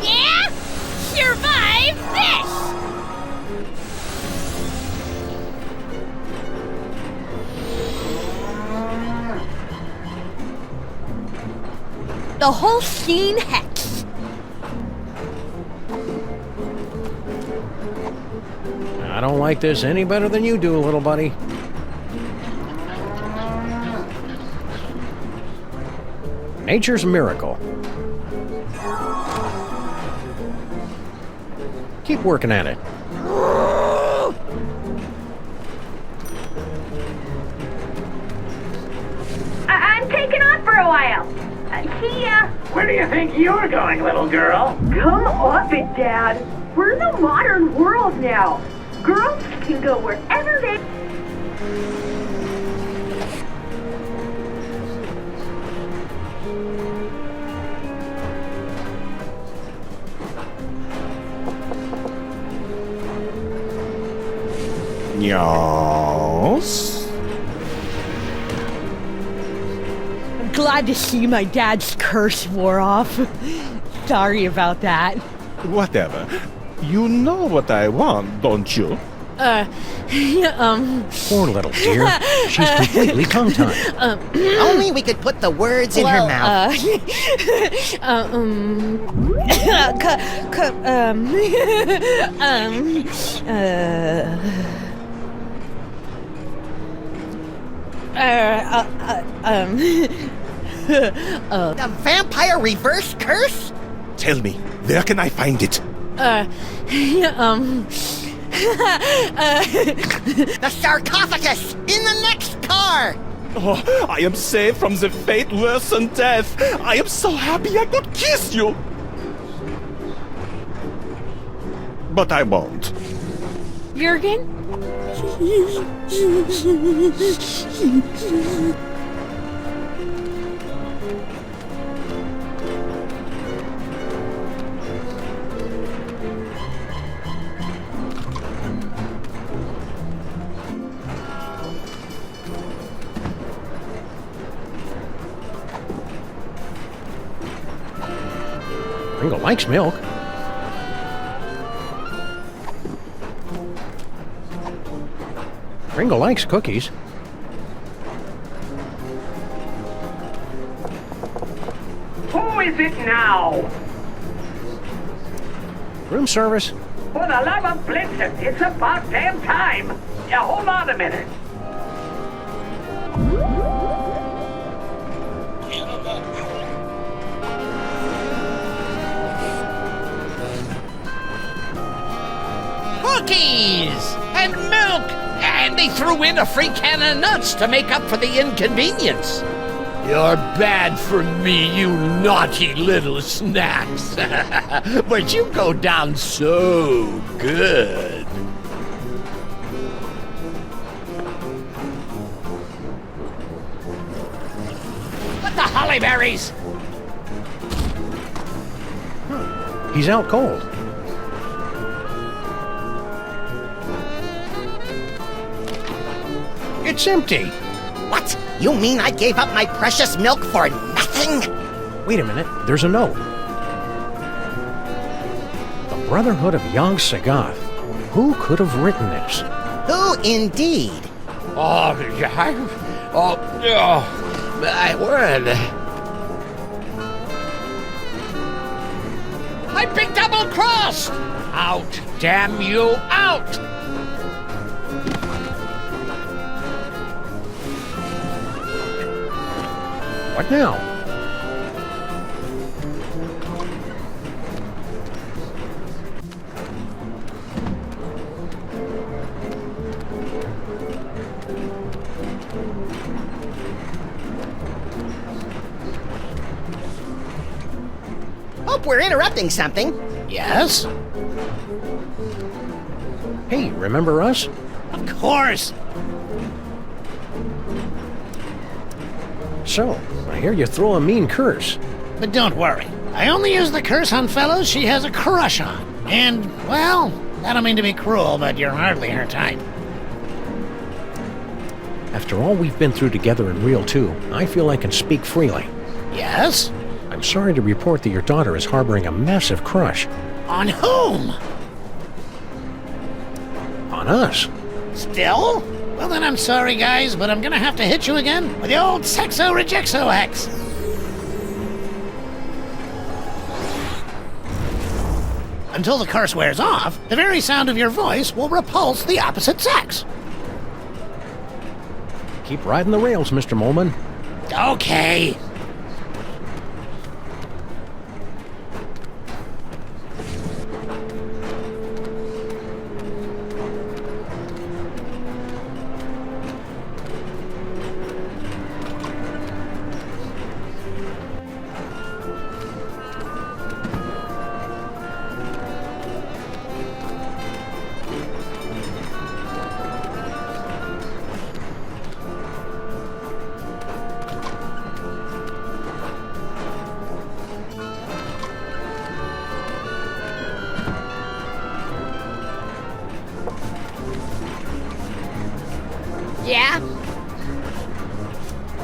Yeah? Survive this! The whole scene hex. I don't like this any better than you do, little buddy. Nature's miracle. Keep working at it. I'm taking off for a while. See ya! Where do you think you're going, little girl? Come off it, Dad. We're in the modern world now. Girls can go wherever they... Yes? I'm glad to see my dad's curse wore off. Sorry about that. Whatever. You know what I want, don't you? Poor little dear. She's completely tongue-tied. Only we could put the words in her mouth. The vampire reverse curse? Tell me, where can I find it? The sarcophagus in the next car! Oh, I am saved from the fate worse than death. I am so happy I could kiss you. But I won't. Jürgen? Ringo likes milk. Ringo likes cookies. Who is it now? Room service. For the love of Blitzen, it's about damn time. Yeah, hold on a minute. Cookies and milk, and they threw in a free can of nuts to make up for the inconvenience. You're bad for me, you naughty little snacks. But you go down so good. What the hollyberries? He's out cold. It's empty. What? You mean I gave up my precious milk for nothing? Wait a minute. There's a note. The Brotherhood of Young Sagoth. Who could have written this? Who indeed? Oh, my word. I've been double-crossed! Out, damn you, out! What now? Hope we're interrupting something. Yes? Hey, remember us? Of course. So, I hear you throw a mean curse. But don't worry. I only use the curse on fellows she has a crush on. And, well, I don't mean to be cruel, but you're hardly her type. After all we've been through together in Real 2, I feel I can speak freely. Yes? I'm sorry to report that your daughter is harboring a massive crush. On whom? On us. Still? Well then I'm sorry guys, but I'm gonna have to hit you again with the old sexo-rejexo X. Until the curse wears off, the very sound of your voice will repulse the opposite sex. Keep riding the rails, Mr. Molman. Okay.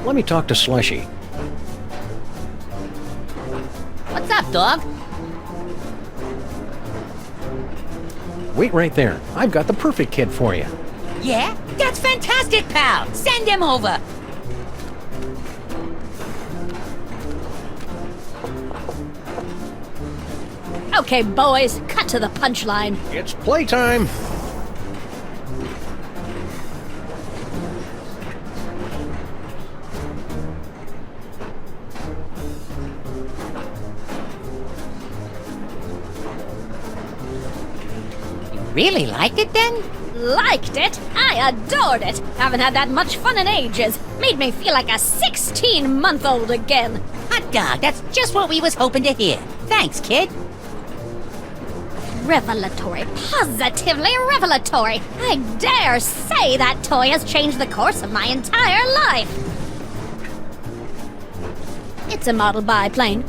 Let me talk to Slushy. What's up, dog? Wait right there. I've got the perfect kid for you. Yeah? That's fantastic, pal! Send him over! Okay, boys, cut to the punchline. It's playtime! Really liked it then? Liked it? I adored it! Haven't had that much fun in ages. Made me feel like a 16-month-old again. Hot dog, that's just what we was hoping to hear. Thanks, kid. Revelatory. Positively revelatory. I dare say that toy has changed the course of my entire life. It's a model biplane.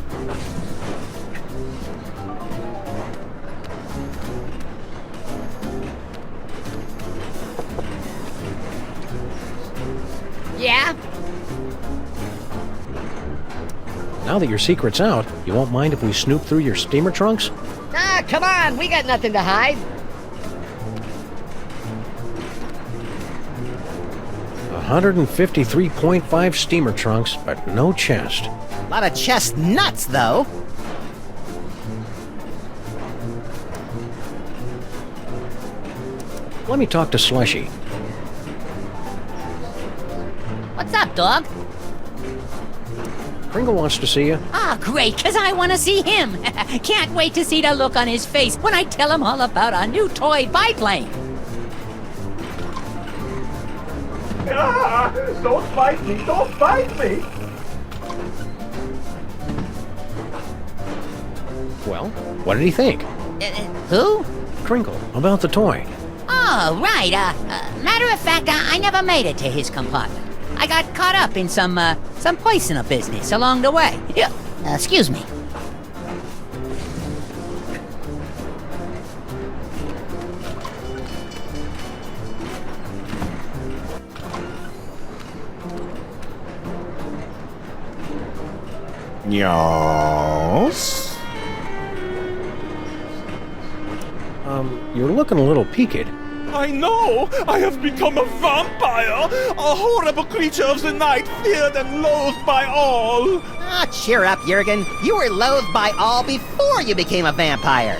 Yeah? Now that your secret's out, you won't mind if we snoop through your steamer trunks? Ah, come on, we got nothing to hide. 153.5 steamer trunks, but no chest. A lot of chestnuts, though. Let me talk to Slushy. What's up, dog? Kringle wants to see you. Ah, great, because I want to see him. Can't wait to see the look on his face when I tell him all about our new toy biplane. Ah, don't fight me! Don't fight me! Well, what did he think? Who? Kringle, about the toy. Oh, right. Matter of fact, I never made it to his compartment. I got caught up in some personal business along the way. Yeah, excuse me. Yes? You're looking a little peaked. I know! I have become a vampire! A horrible creature of the night, feared and loathed by all! Ah, cheer up, Jurgen. You were loathed by all before you became a vampire.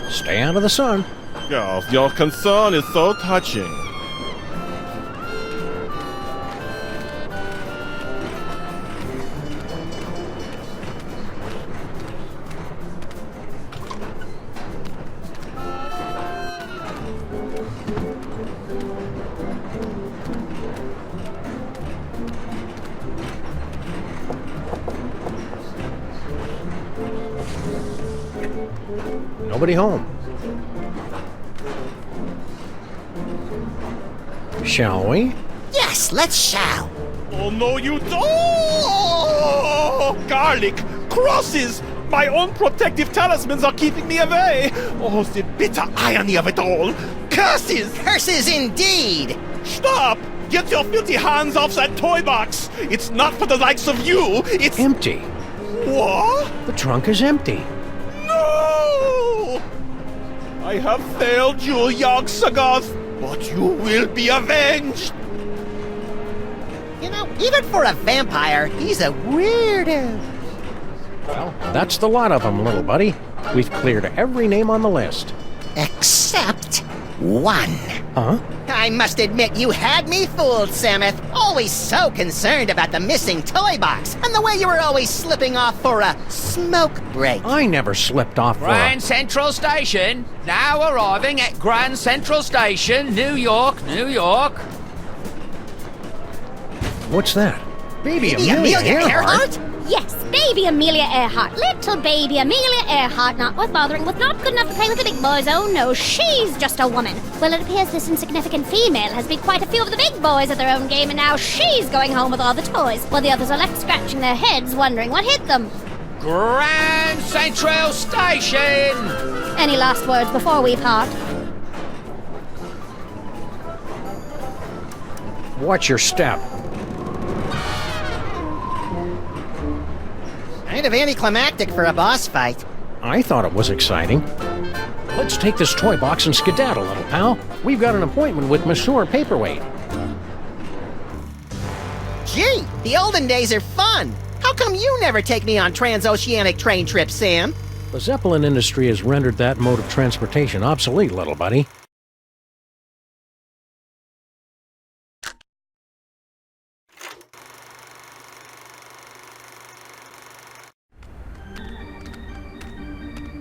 Stay out of the sun. Yes, your concern is so touching. Nobody home. Shall we? Yes, let's shall. Oh no, you don't! Oh, garlic! Crosses! My own protective talismans are keeping me away! Oh, the bitter irony of it all! Curses! Curses indeed! Stop! Get your filthy hands off that toy box! It's not for the likes of you, it's... Empty. What? The trunk is empty. No! I have failed you, young Sagoth, but you will be avenged! You know, even for a vampire, he's a weirdo. Well, that's the lot of them, little buddy. We've cleared every name on the list. Except one. Huh? I must admit you had me fooled, Samuth. Always so concerned about the missing toy box and the way you were always slipping off for a smoke break. I never slipped off for Grand Central Station. Now arriving at Grand Central Station, New York, New York. What's that? Baby Baby Amelia Amelia Earhart? Earhart? Yes, baby Amelia Earhart. Little baby Amelia Earhart, not worth bothering with, not good enough to play with the big boys. Oh no, she's just a woman. Well, it appears this insignificant female has beat quite a few of the big boys at their own game, and now she's going home with all the toys, while the others are left scratching their heads, wondering what hit them. Grand Central Station. Any last words before we part? Watch your step. Kind of anticlimactic for a boss fight. I thought it was exciting. Let's take this toy box and skedaddle, little pal. We've got an appointment with Monsieur Paperweight. Gee, the olden days are fun. How come you never take me on transoceanic train trips, Sam? The Zeppelin industry has rendered that mode of transportation obsolete, little buddy.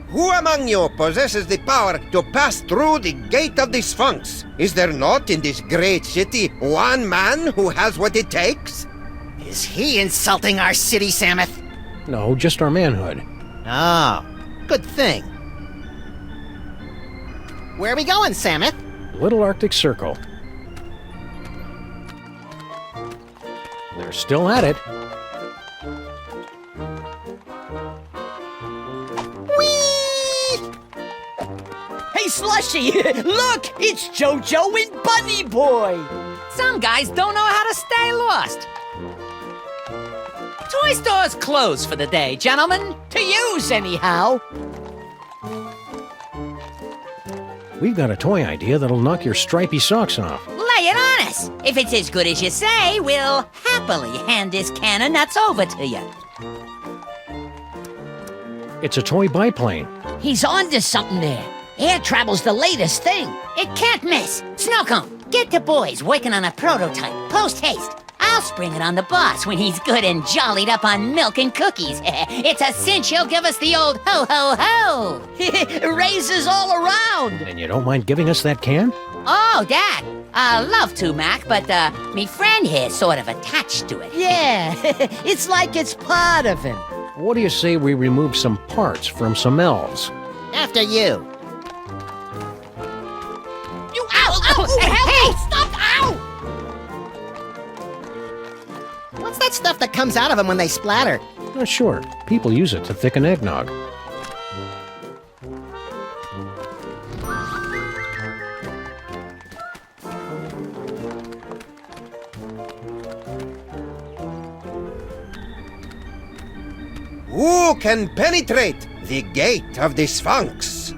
Who among you possesses the power to pass through the gate of the Sphinx? Is there not in this great city one man who has what it takes? Is he insulting our city, Samuth? No, just our manhood. Oh, good thing. Where are we going, Samuth? Little Arctic Circle. They're still at it. Hey, Slushy! Look! It's JoJo and Bunny Boy! Some guys don't know how to stay lost. Toy store's closed for the day, gentlemen. To use, anyhow. We've got a toy idea that'll knock your stripy socks off. Lay it on us. If it's as good as you say, we'll happily hand this can of nuts over to you. It's a toy biplane. He's onto something there. Air travel's the latest thing. It can't miss. Snowcone, get the boys working on a prototype. Post haste. I'll spring it on the boss when he's good and jollied up on milk and cookies. It's a cinch he'll give us the old ho-ho-ho. Raises all around. And you don't mind giving us that can? Oh, that. Love to, Mac, but, me friend here's sort of attached to it. Yeah, it's like it's part of him. What do you say we remove some parts from some elves? After you. You ow! Hey! Stop! Ow! What's that stuff that comes out of them when they splatter? Not sure. People use it to thicken eggnog. Who can penetrate the gate of the Sphinx?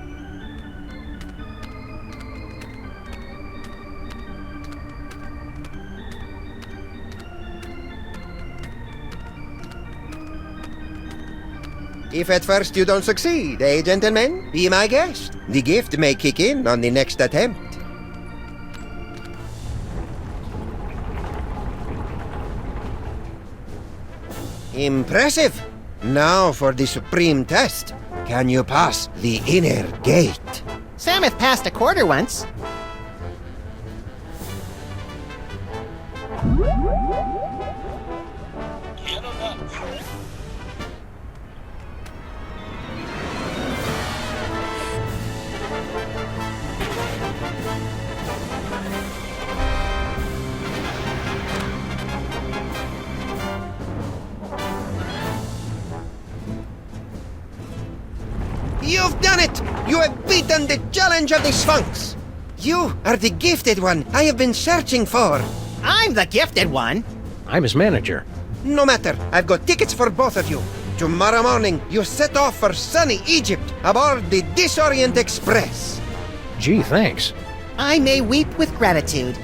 If at first you don't succeed, gentlemen? Be my guest. The gift may kick in on the next attempt. Impressive. Now for the supreme test. Can you pass the inner gate? Samuth passed a quarter once. You've done it! You have beaten the challenge of the Sphinx! You are the gifted one I have been searching for! I'm the gifted one! I'm his manager. No matter, I've got tickets for both of you. Tomorrow morning, you set off for sunny Egypt aboard the Disorient Express. Gee, thanks. I may weep with gratitude.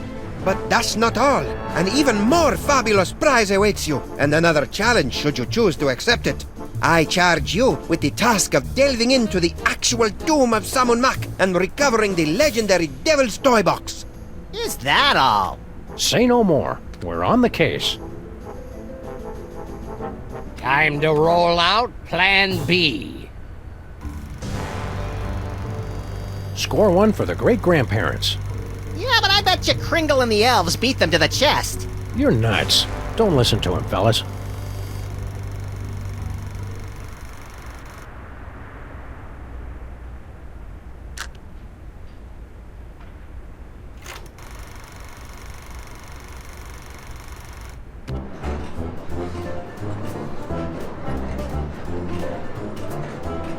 But that's not all. An even more fabulous prize awaits you, and another challenge should you choose to accept it. I charge you with the task of delving into the actual tomb of Sammun-Mak and recovering the legendary Devil's Toy Box. Is that all? Say no more. We're on the case. Time to roll out Plan B. Score one for the great-grandparents. Yeah, but I bet you Kringle and the elves beat them to the chest. You're nuts. Don't listen to him, fellas.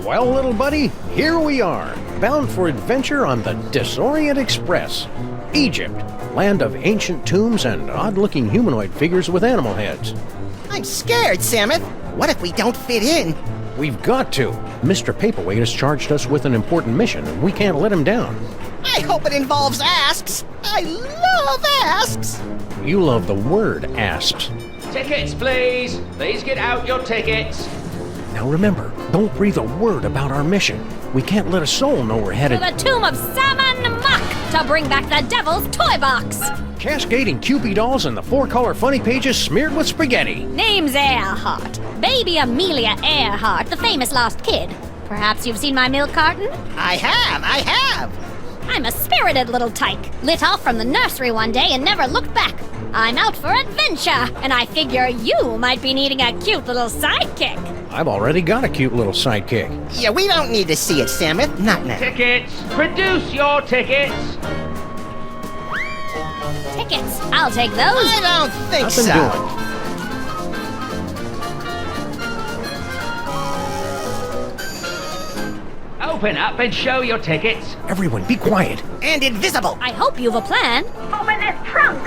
Well, little buddy, here we are, bound for adventure on the Disorient Express. Egypt, Land of ancient tombs and odd-looking humanoid figures with animal heads. I'm scared, Samus. What if we don't fit in? We've got to. Mr. Paperweight has charged us with an important mission, and we can't let him down. I hope it involves asps. I love asps. You love the word asps. Tickets, please. Please get out your tickets. Now remember, don't breathe a word about our mission. We can't let a soul know we're headed To the tomb of Sammun-Mak to bring back the devil's toy box. Cascading Kewpie dolls and the 4-color funny pages smeared with spaghetti. Name's Earhart. Baby Amelia Earhart, the famous lost kid. Perhaps you've seen my milk carton? I have. I'm a spirited little tyke. Lit off from the nursery one day and never looked back. I'm out for adventure, and I figure you might be needing a cute little sidekick. I've already got a cute little sidekick. Yeah, we don't need to see it, Samus. Not now. Tickets. Produce your tickets. Tickets. I'll take those. I don't think Nothing so. doing. Open up and show your tickets. Everyone, be quiet. And invisible. I hope you've a plan. Open this trunk!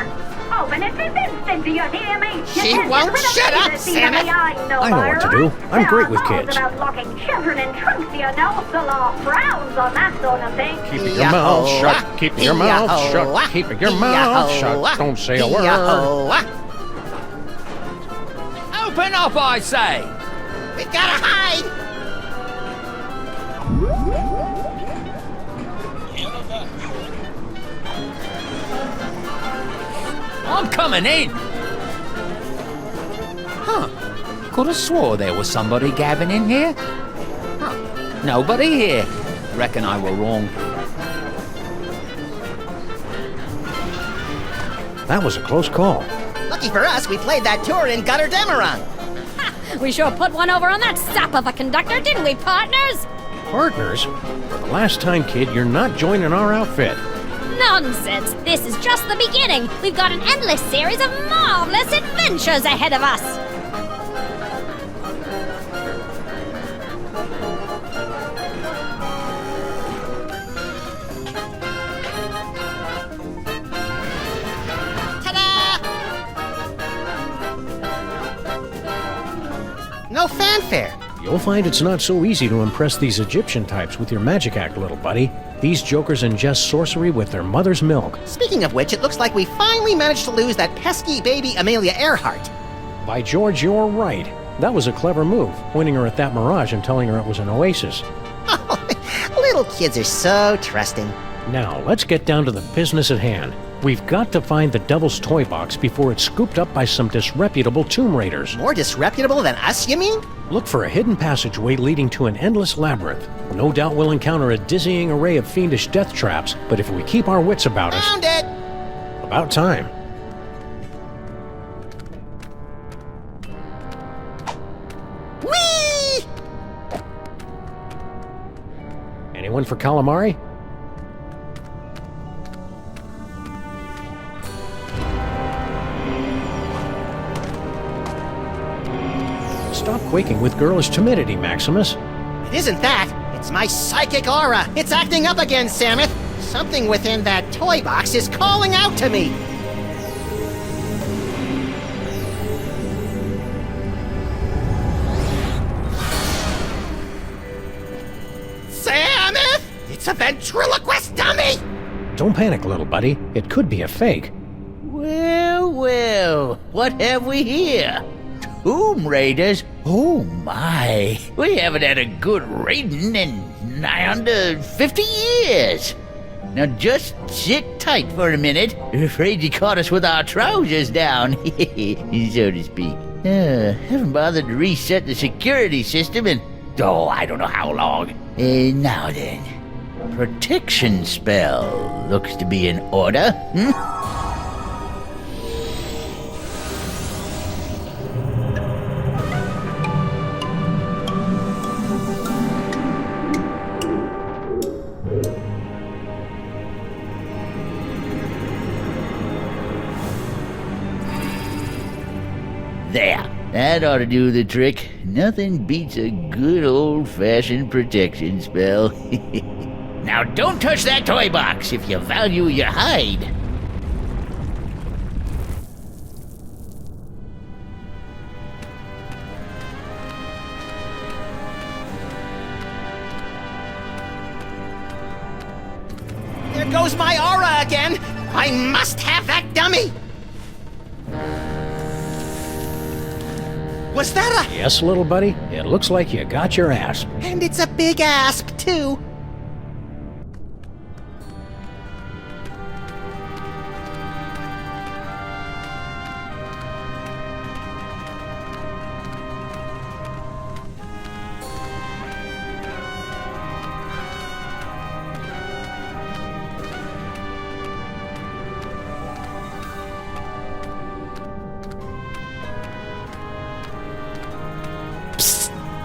Open it this instant, do you hear me? She won't shut up, Samus. I know what to do. I'm great with kids. There are laws about locking children in trunks, you know. The law frowns on that sort of thing. Keep your mouth shut. Keep your mouth shut. Keep your mouth shut. Don't say a word. Open up, I say! We gotta hide. I'm coming in! Huh. Could have swore there was somebody gabbing in here. Huh. Nobody here. Reckon I were wrong. That was a close call. Lucky for us, we played that tour in Gutter Demeron. We sure put one over on that sap of a conductor, didn't we, partners? Partners? For the last time, kid, you're not joining our outfit. Nonsense! This is just the beginning. We've got an endless series of marvelous adventures ahead of us. Ta-da! No fanfare. You'll find it's not so easy to impress these Egyptian types with your magic act, little buddy. These jokers ingest sorcery with their mother's milk. Speaking of which, it looks like we finally managed to lose that pesky baby Amelia Earhart. By George, you're right. That was a clever move, pointing her at that mirage and telling her it was an oasis. Oh, little kids are so trusting. Now, let's get down to the business at hand. We've got to find the Devil's Toy Box before it's scooped up by some disreputable tomb raiders. More disreputable than us, you mean? Look for a hidden passageway leading to an endless labyrinth. No doubt we'll encounter a dizzying array of fiendish death traps, but if we keep our wits about us... Found it! About time. Whee! Anyone for calamari? Stop quaking with girlish timidity, Maximus. It isn't that. It's my psychic aura. It's acting up again, Samus. Something within that toy box is calling out to me. Samus! It's a ventriloquist dummy! Don't panic, little buddy. It could be a fake. Well, well, what have we here? Tomb Raiders? Oh my, we haven't had a good raiding in nigh under 50 years. Now just sit tight for a minute. Afraid you caught us with our trousers down, so to speak. Haven't bothered to reset the security system in, I don't know how long. Now then, protection spell looks to be in order. There, that ought to do the trick. Nothing beats a good old-fashioned protection spell. Now don't touch that toy box if you value your hide. I must have that dummy! Was that a... Yes, little buddy? It looks like you got your asp. And it's a big asp, too.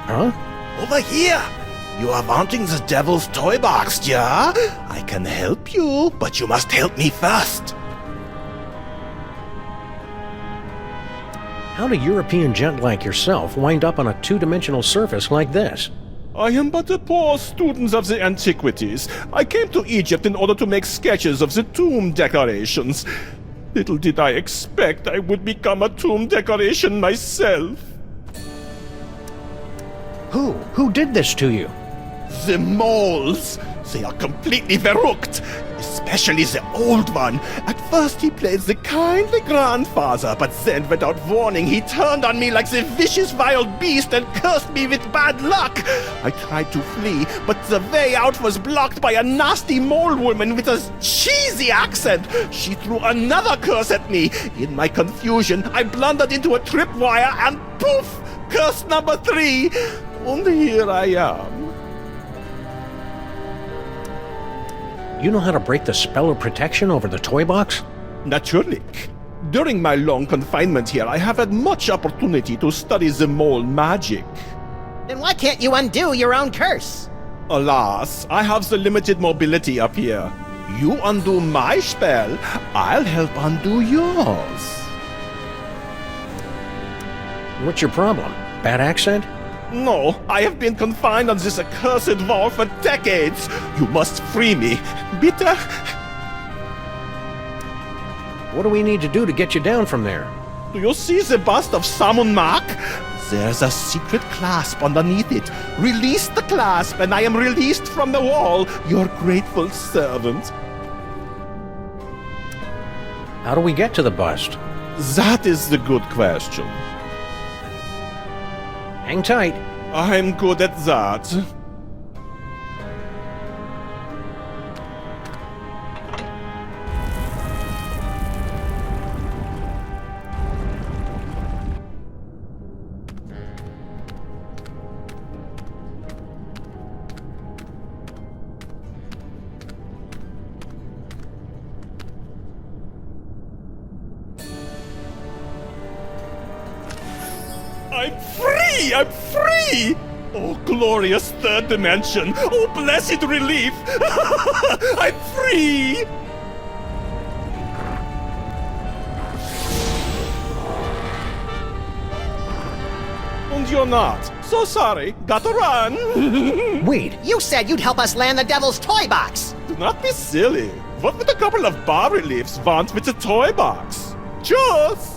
Huh? Over here! You are wanting the devil's toy box, yeah? I can help you, but you must help me first. How'd a European gent like yourself wind up on a two-dimensional surface like this? I am but a poor student of the antiquities. I came to Egypt in order to make sketches of the tomb decorations. Little did I expect I would become a tomb decoration myself. Who did this to you? The moles. They are completely verrückt. Especially the old one. At first he played the kindly grandfather, but then without warning he turned on me like the vicious wild beast and cursed me with bad luck. I tried to flee, but the way out was blocked by a nasty mole woman with a cheesy accent. She threw another curse at me. In my confusion, I blundered into a tripwire and poof! Curse number 3. And here I am. You know how to break the spell of protection over the toy box? Naturally. During my long confinement here, I have had much opportunity to study the mole magic. Then why can't you undo your own curse? Alas, I have the limited mobility up here. You undo my spell, I'll help undo yours. What's your problem? Bad accent? No, I have been confined on this accursed wall for decades. You must free me. Bitte? What do we need to do to get you down from there? Do you see the bust of Sammun-Mak? There's a secret clasp underneath it. Release the clasp and I am released from the wall. Your grateful servant. How do we get to the bust? That is the good question. Hang tight. I'm good at that. I'm free! I'm free! Oh, glorious third dimension! Oh, blessed relief! I'm free! And you're not. So sorry. Gotta run. Wait. You said you'd help us land the devil's toy box. Do not be silly. What would a couple of bas-reliefs want with a toy box? Cheers!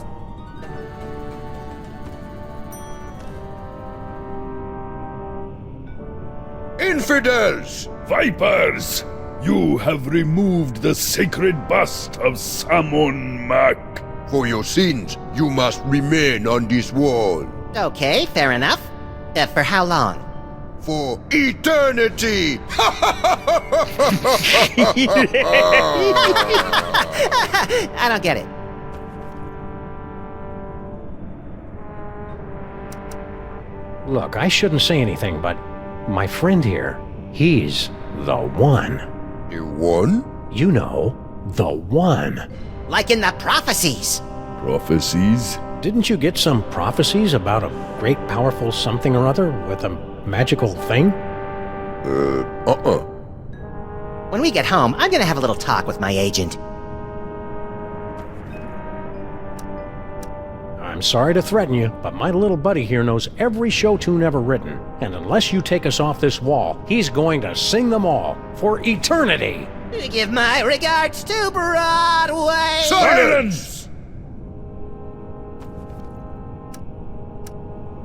Infidels! Vipers! You have removed the sacred bust of Sammun-Mak. For your sins, you must remain on this wall. Okay, fair enough. For how long? For eternity! I don't get it. Look, I shouldn't say anything, but my friend here, he's the one. The one? You know, the one. Like in the prophecies. Prophecies? Didn't you get some prophecies about a great powerful something or other with a magical thing? When we get home, I'm gonna have a little talk with my agent. I'm sorry to threaten you, but my little buddy here knows every show tune ever written. And unless you take us off this wall, he's going to sing them all for eternity. Give my regards to Broadway. Silence!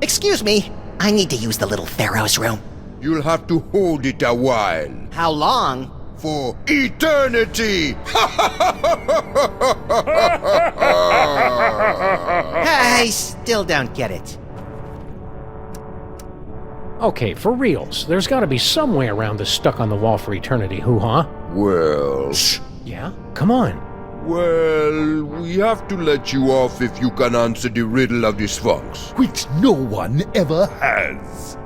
Excuse me, I need to use the little pharaoh's room. You'll have to hold it a while. How long? For eternity! still don't get it. Okay, for reals, there's gotta be some way around this stuck-on-the-wall for eternity hoo-ha. Well... Shh! Yeah? Come on. Well, we have to let you off if you can answer the riddle of the Sphinx, which no one ever has.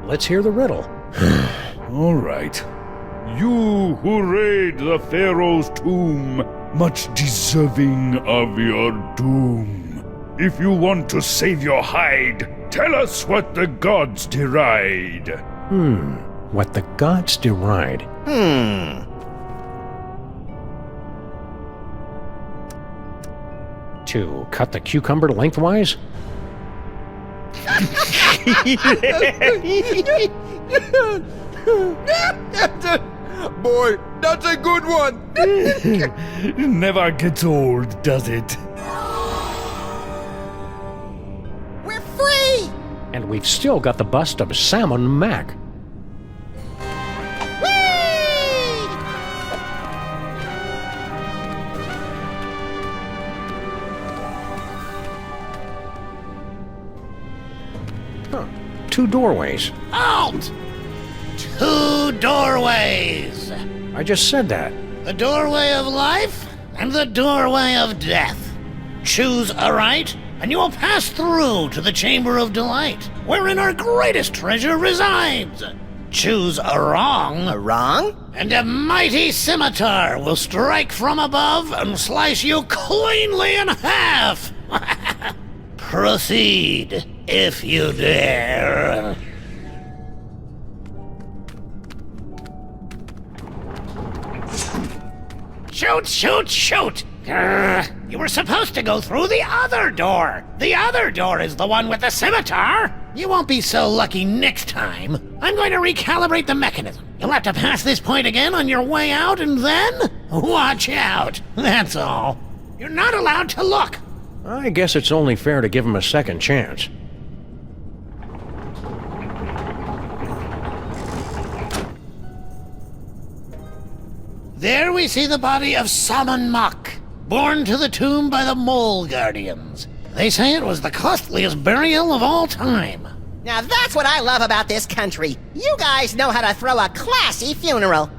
Let's hear the riddle. All right. You who raid the Pharaoh's tomb, much deserving of your doom. If you want to save your hide, tell us what the gods deride. What the gods deride. To cut the cucumber lengthwise? Boy, that's a good one! Never gets old, does it? We're free! And we've still got the bust of Sammun-Mak. Two doorways. Halt! Two doorways. I just said that. The doorway of life and the doorway of death. Choose aright, and you will pass through to the Chamber of Delight, wherein our greatest treasure resides. Choose a wrong. A wrong? And a mighty scimitar will strike from above and slice you cleanly in half. Proceed, if you dare. Shoot, shoot, shoot! Grr, you were supposed to go through the other door. The other door is the one with the scimitar. You won't be so lucky next time. I'm going to recalibrate the mechanism. You'll have to pass this point again on your way out, and then watch out. That's all. You're not allowed to look. I guess it's only fair to give him a second chance. There we see the body of Sammun-Mak, borne to the tomb by the Mole Guardians. They say it was the costliest burial of all time. Now that's what I love about this country. You guys know how to throw a classy funeral.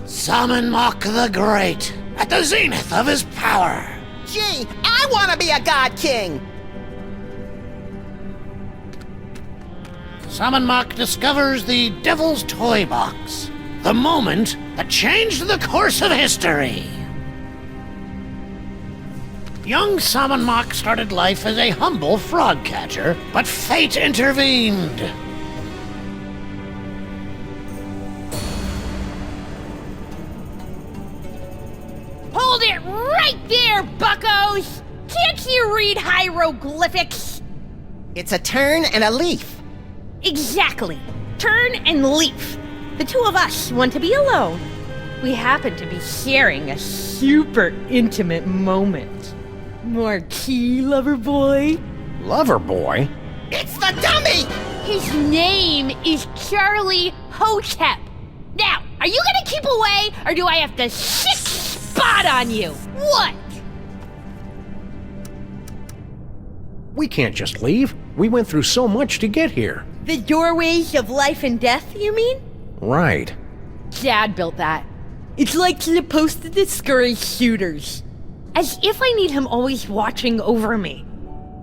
Sammun-Mak the Great, at the zenith of his power. Gee, I want to be a god king! Sammun-Mak discovers the Devil's Toy Box, the moment that changed the course of history. Young Sammun-Mak started life as a humble frog catcher, but fate intervened. Hold it right there, buckos! Can't you read hieroglyphics? It's a turn and a leaf. Exactly. Turn and leaf. The two of us want to be alone. We happen to be sharing a super intimate moment. Marquis, lover boy. Lover boy? It's the dummy! His name is Charlie Hotep. Now, are you gonna keep away, or do I have to sick spot on you? What? We can't just leave. We went through so much to get here. The doorways of life and death, you mean? Right. Dad built that. It's like supposed to discourage shooters. As if I need him always watching over me.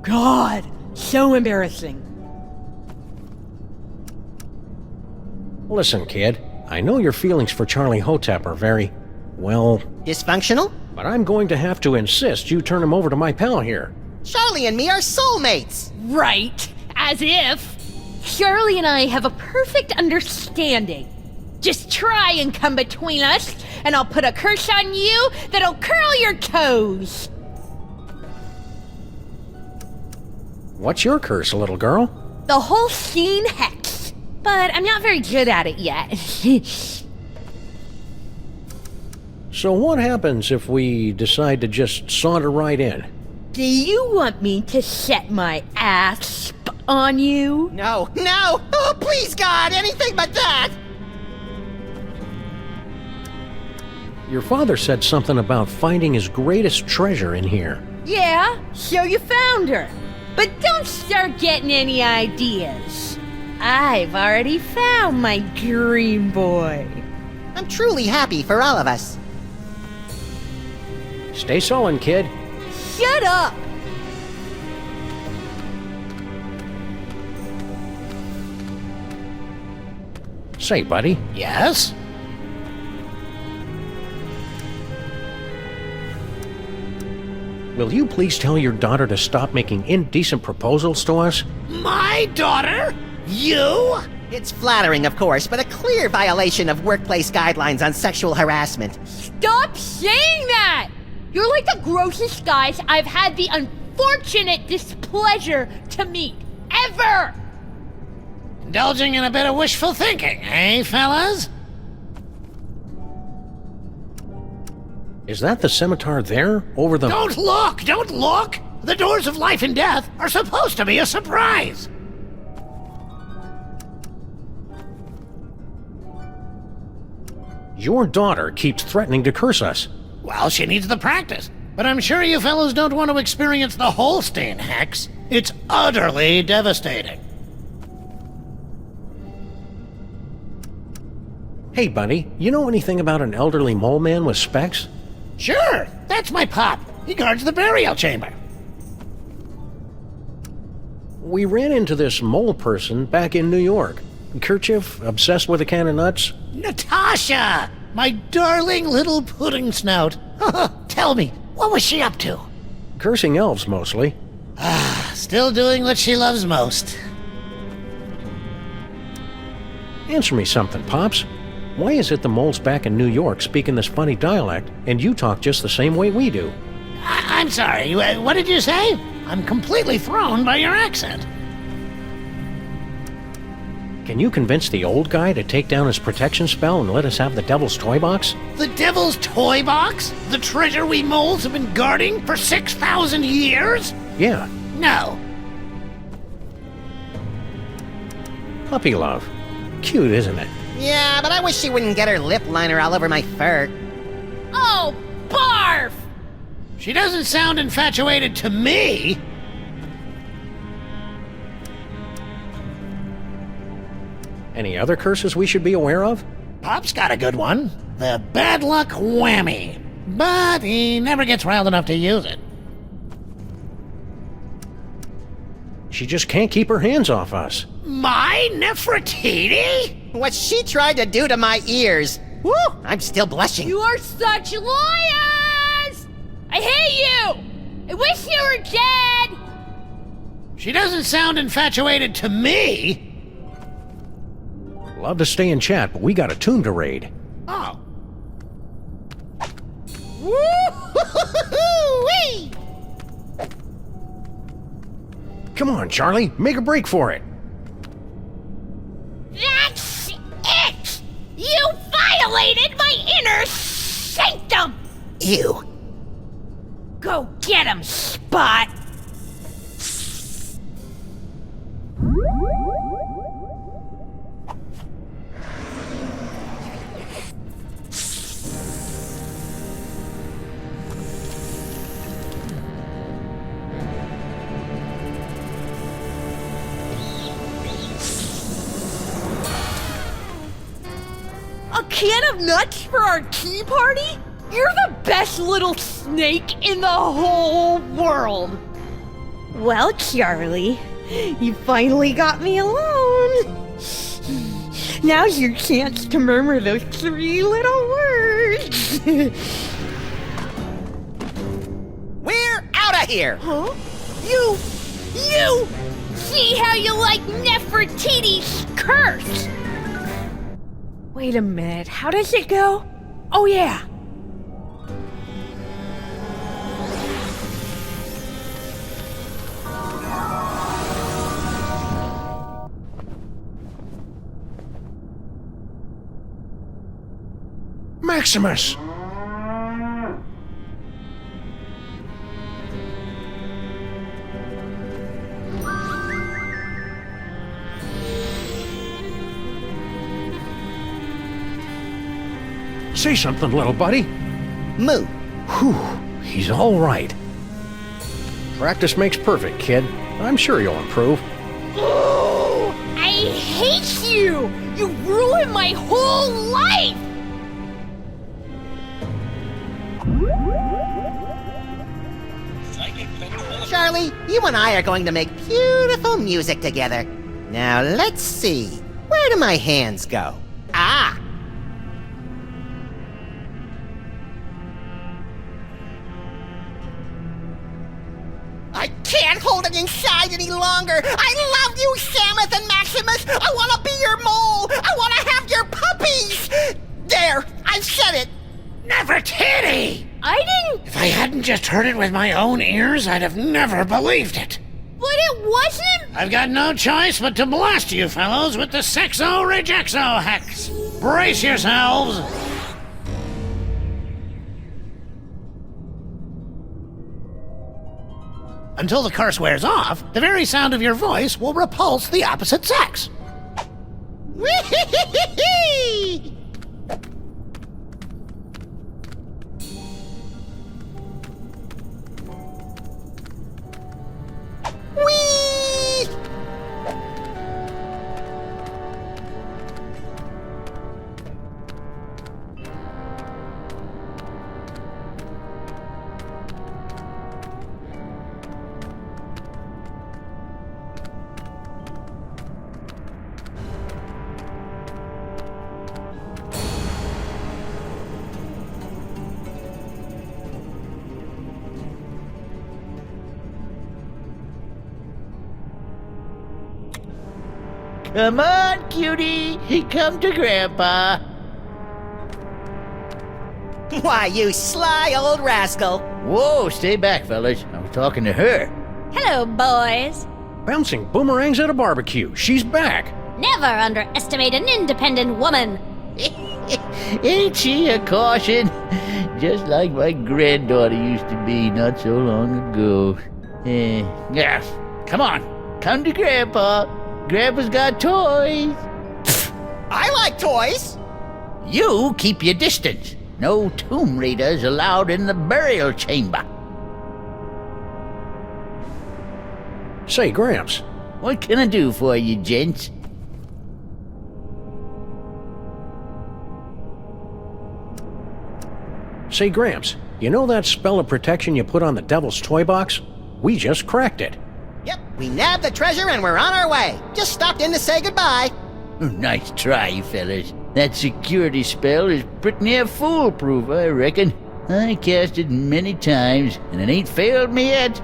God, so embarrassing. Listen, kid. I know your feelings for Charlie Hotep are very, well... dysfunctional? But I'm going to have to insist you turn him over to my pal here. Charlie and me are soulmates! Right. As if. Charlie and I have a perfect understanding. Just try and come between us, and I'll put a curse on you that'll curl your toes. What's your curse, little girl? The whole scene hex. But I'm not very good at it yet. So what happens if we decide to just saunter right in? Do you want me to set my ass on you? No, no! Oh, please, God, anything but that! Your father said something about finding his greatest treasure in here. Yeah, so you found her. But don't start getting any ideas. I've already found my dream boy. I'm truly happy for all of us. Stay sullen, kid. Shut up! Say, buddy. Yes? Will you please tell your daughter to stop making indecent proposals to us? My daughter? You? It's flattering, of course, but a clear violation of workplace guidelines on sexual harassment. Stop saying that! You're like the grossest guys I've had the unfortunate displeasure to meet. Ever! Indulging in a bit of wishful thinking, eh, fellas? Is that the scimitar there, over the... Don't look! Don't look! The doors of life and death are supposed to be a surprise! Your daughter keeps threatening to curse us. Well, she needs the practice. But I'm sure you fellows don't want to experience the Holstein hex. It's utterly devastating. Hey, buddy, you know anything about an elderly mole man with specs? Sure, that's my pop. He guards the burial chamber. We ran into this mole person back in New York. Kerchief, obsessed with a can of nuts. Natasha! My darling little pudding snout. Tell me, what was she up to? Cursing elves, mostly. Still doing what she loves most. Answer me something, Pops. Why is it the moles back in New York speaking this funny dialect, and you talk just the same way we do? I'm sorry, what did you say? I'm completely thrown by your accent. Can you convince the old guy to take down his protection spell and let us have the Devil's Toy Box? The Devil's Toy Box? The treasure we moles have been guarding for 6,000 years? Yeah. No. Puppy love. Cute, isn't it? Yeah, but I wish she wouldn't get her lip liner all over my fur. Oh, barf! She doesn't sound infatuated to me. Any other curses we should be aware of? Pop's got a good one. The bad luck whammy. But he never gets riled enough to use it. She just can't keep her hands off us. My Nefertiti? What she tried to do to my ears. Woo! I'm still blushing. You are such liars! I hate you! I wish you were dead! She doesn't sound infatuated to me. Love to stay and chat, but we got a tomb to raid. Oh. Woo-hoo-hoo-hoo-wee! Come on, Charlie, make a break for it. That's it! You violated my inner sanctum! Ew. Go get him, Spot! A can of nuts for our tea party? You're the best little snake in the whole world! Well, Charlie, you finally got me alone. Now's your chance to murmur those 3 little words. We're out of here! Huh? You! See how you like Nefertiti's curse! Wait a minute, how does it go? Oh yeah! Maximus! Say something, little buddy. Moo. Whew, he's all right. Practice makes perfect, kid. I'm sure you'll improve. Oh, I hate you! You ruined my whole life! Charlie, you and I are going to make beautiful music together. Now, let's see. Where do my hands go? Ah! I can't hold it inside any longer! I love you, Samus and Maximus! I want to be your mole! I want to have your puppies! There! I said it! Nefertiti! I didn't... If I hadn't just heard it with my own ears, I'd have never believed it. But it wasn't... I've got no choice but to blast you fellows with the Sexo-Rejexo hex. Brace yourselves! Until the curse wears off, the very sound of your voice will repulse the opposite sex. Whee! Come on, cutie. Come to Grandpa. Why, you sly old rascal. Whoa, stay back, fellas. I was talking to her. Hello, boys. Bouncing boomerangs at a barbecue. She's back. Never underestimate an independent woman. Ain't she a caution? Just like my granddaughter used to be not so long ago. Yeah, come on. Come to Grandpa. Grandpa's got toys. I like toys. You keep your distance. No tomb raiders allowed in the burial chamber. Say, Gramps. What can I do for you, gents? Say, Gramps, you know that spell of protection you put on the Devil's Toy Box? We just cracked it. Yep, we nabbed the treasure and we're on our way. Just stopped in to say goodbye. Nice try, fellas. That security spell is pretty near foolproof, I reckon. I cast it many times, and it ain't failed me yet.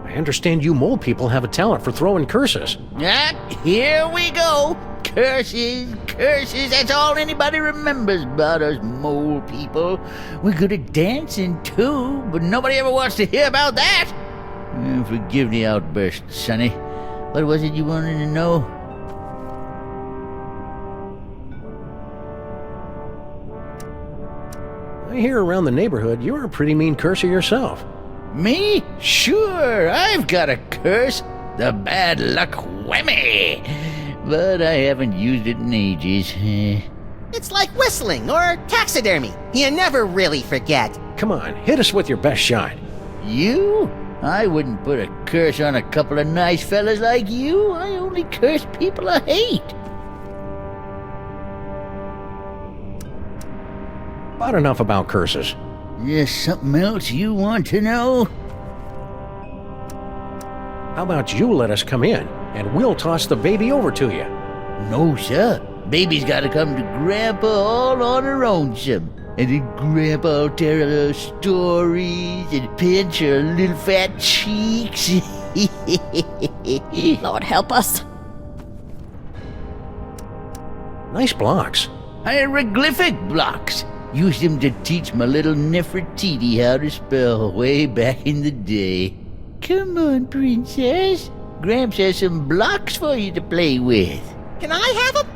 I understand you mole people have a talent for throwing curses. Ah, here we go. Curses, curses, that's all anybody remembers about us mole people. We're good at dancing, too, but nobody ever wants to hear about that. Forgive the outburst, Sonny. What was it you wanted to know? I hear around the neighborhood you're a pretty mean curser yourself. Me? Sure, I've got a curse. The bad luck whammy. But I haven't used it in ages. It's like whistling or taxidermy. You never really forget. Come on, hit us with your best shot. You? I wouldn't put a curse on a couple of nice fellas like you. I only curse people I hate. About enough about curses. There's something else you want to know? How about you let us come in, and we'll toss the baby over to you? No, sir. Baby's gotta come to Grandpa all on her own, some. And then Grandpa'll tell her stories and pinch her little fat cheeks. Lord help us. Nice blocks. Hieroglyphic blocks. Used them to teach my little Nefertiti how to spell way back in the day. Come on, princess. Gramps has some blocks for you to play with. Can I have them?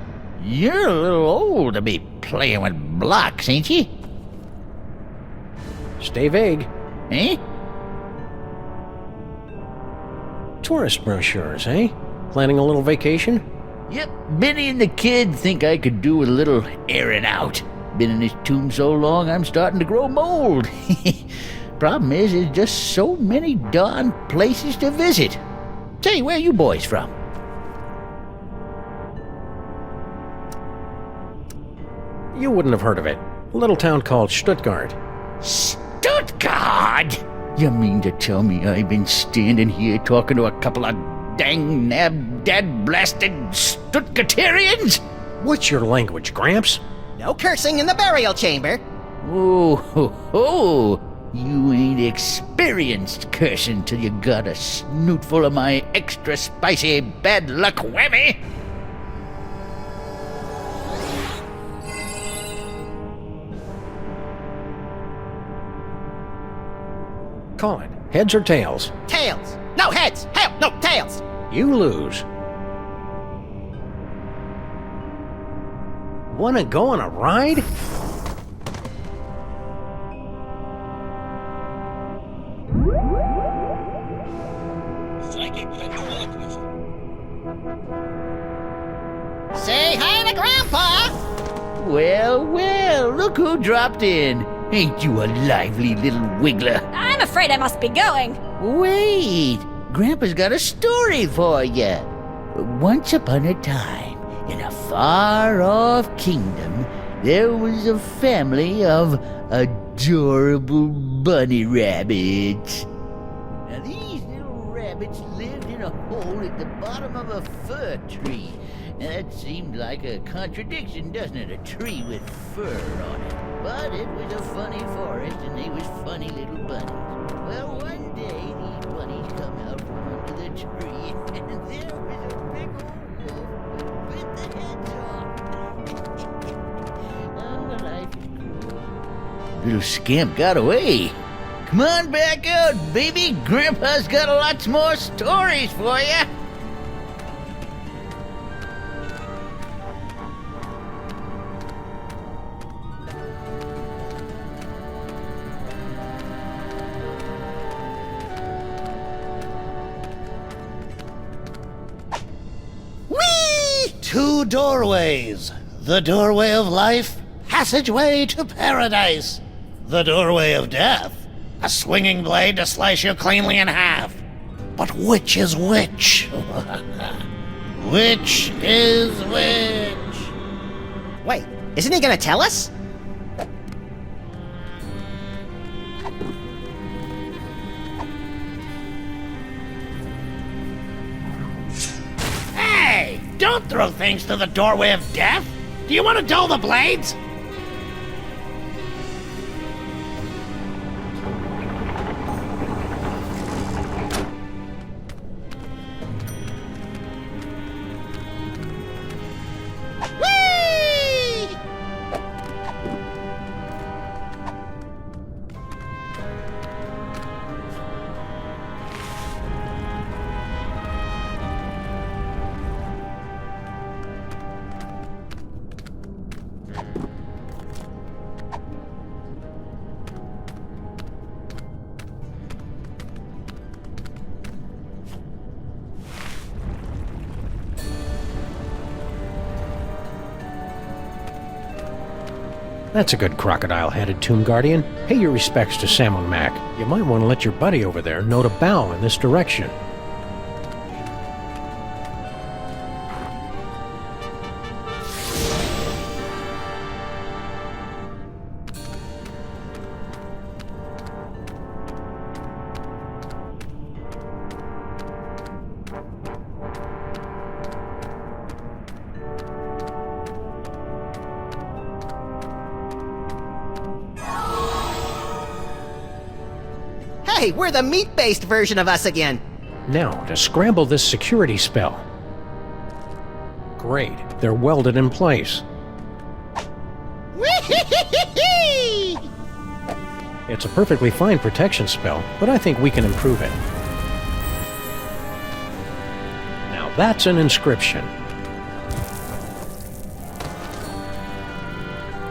You're a little old to be playing with blocks, ain't you? Stay vague. Eh? Tourist brochures, eh? Planning a little vacation? Yep, Benny and the kid think I could do with a little airing out. Been in this tomb so long, I'm starting to grow mold. Problem is, there's just so many darn places to visit. Say, where you boys from? You wouldn't have heard of it. A little town called Stuttgart. Stuttgart? You mean to tell me I've been standing here talking to a couple of dang dad-blasted Stuttgarterians? What's your language, Gramps? No cursing in the burial chamber. Oh, ho, ho. You ain't experienced cursing till you got a snoot full of my extra spicy bad luck whammy. Call it. Heads or tails? Tails. No, heads. Hell, no, tails. You lose. Wanna go on a ride? Say hi to Grandpa! Well, well, look who dropped in. Ain't you a lively little wiggler? I'm afraid I must be going. Wait, Grandpa's got a story for you. Once upon a time, in a far-off kingdom, there was a family of adorable bunny rabbits. Now, these little rabbits lived in a hole at the bottom of a fir tree. Now, that seemed like a contradiction, doesn't it? A tree with fur on it. But it was a funny forest, and they was funny little bunnies. Well, one day, these bunnies come out from under the tree, and there was a big old wolf that bit the heads off. Oh, life is cruel. Little scamp got away. Come on back out, baby. Grandpa's got lots more stories for you. Two doorways. The doorway of life, passageway to paradise. The doorway of death, a swinging blade to slice you cleanly in half. But which is which? Which is which? Wait, isn't he gonna tell us? Hey! Don't throw things to the doorway of death! Do you want to dull the blades? That's a good crocodile-headed tomb guardian. Pay your respects to Sammun-Mak. You might want to let your buddy over there know to bow in this direction. Hey, we're the meat-based version of us again. Now, to scramble this security spell. Great, they're welded in place. It's a perfectly fine protection spell, but I think we can improve it. Now that's an inscription.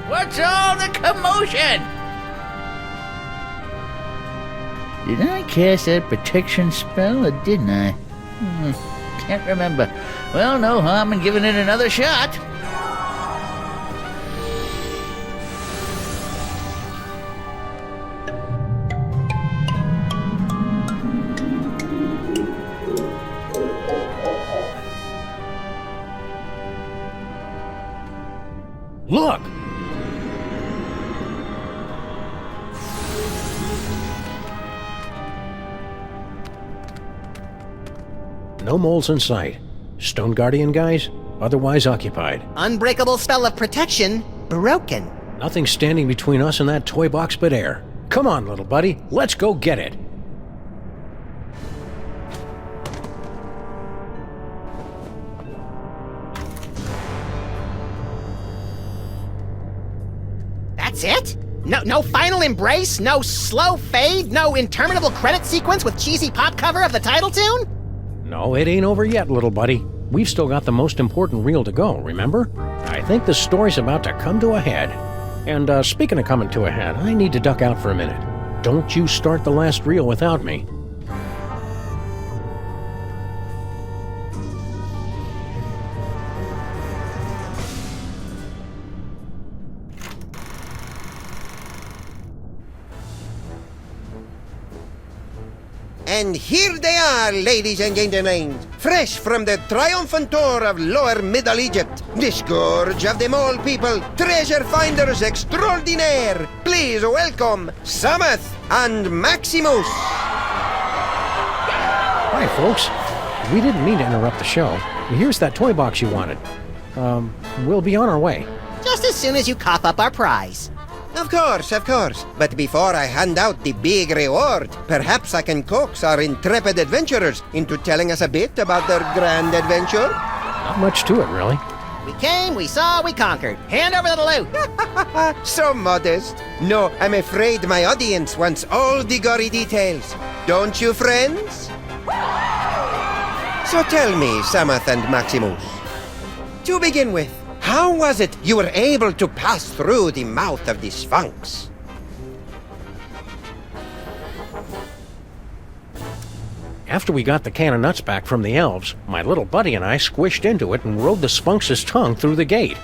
What's all the commotion? Did I cast that protection spell, or didn't I? Can't remember. Well, no harm in giving it another shot. Look! No moles in sight. Stone Guardian guys, otherwise occupied. Unbreakable spell of protection, broken. Nothing standing between us and that toy box but air. Come on, little buddy, let's go get it. That's it? No final embrace? No slow fade? No interminable credit sequence with cheesy pop cover of the title tune? No, it ain't over yet, little buddy. We've still got the most important reel to go, remember? I think the story's about to come to a head. And speaking of coming to a head, I need to duck out for a minute. Don't you start the last reel without me. And here they are, ladies and gentlemen, fresh from the triumphant tour of Lower Middle Egypt, the scourge of the mole people, treasure finders extraordinaire. Please welcome Sammun and Maximus. Hi, folks. We didn't mean to interrupt the show. Here's that toy box you wanted. We'll be on our way. Just as soon as you cough up our prize. Of course. But before I hand out the big reward, perhaps I can coax our intrepid adventurers into telling us a bit about their grand adventure. Not much to it, really. We came, we saw, we conquered. Hand over the loot. So modest. No, I'm afraid my audience wants all the gory details. Don't you, friends? So tell me, Sammun and Maximus. To begin with, how was it you were able to pass through the mouth of the Sphinx? After we got the can of nuts back from the elves, my little buddy and I squished into it and rode the Sphinx's tongue through the gate.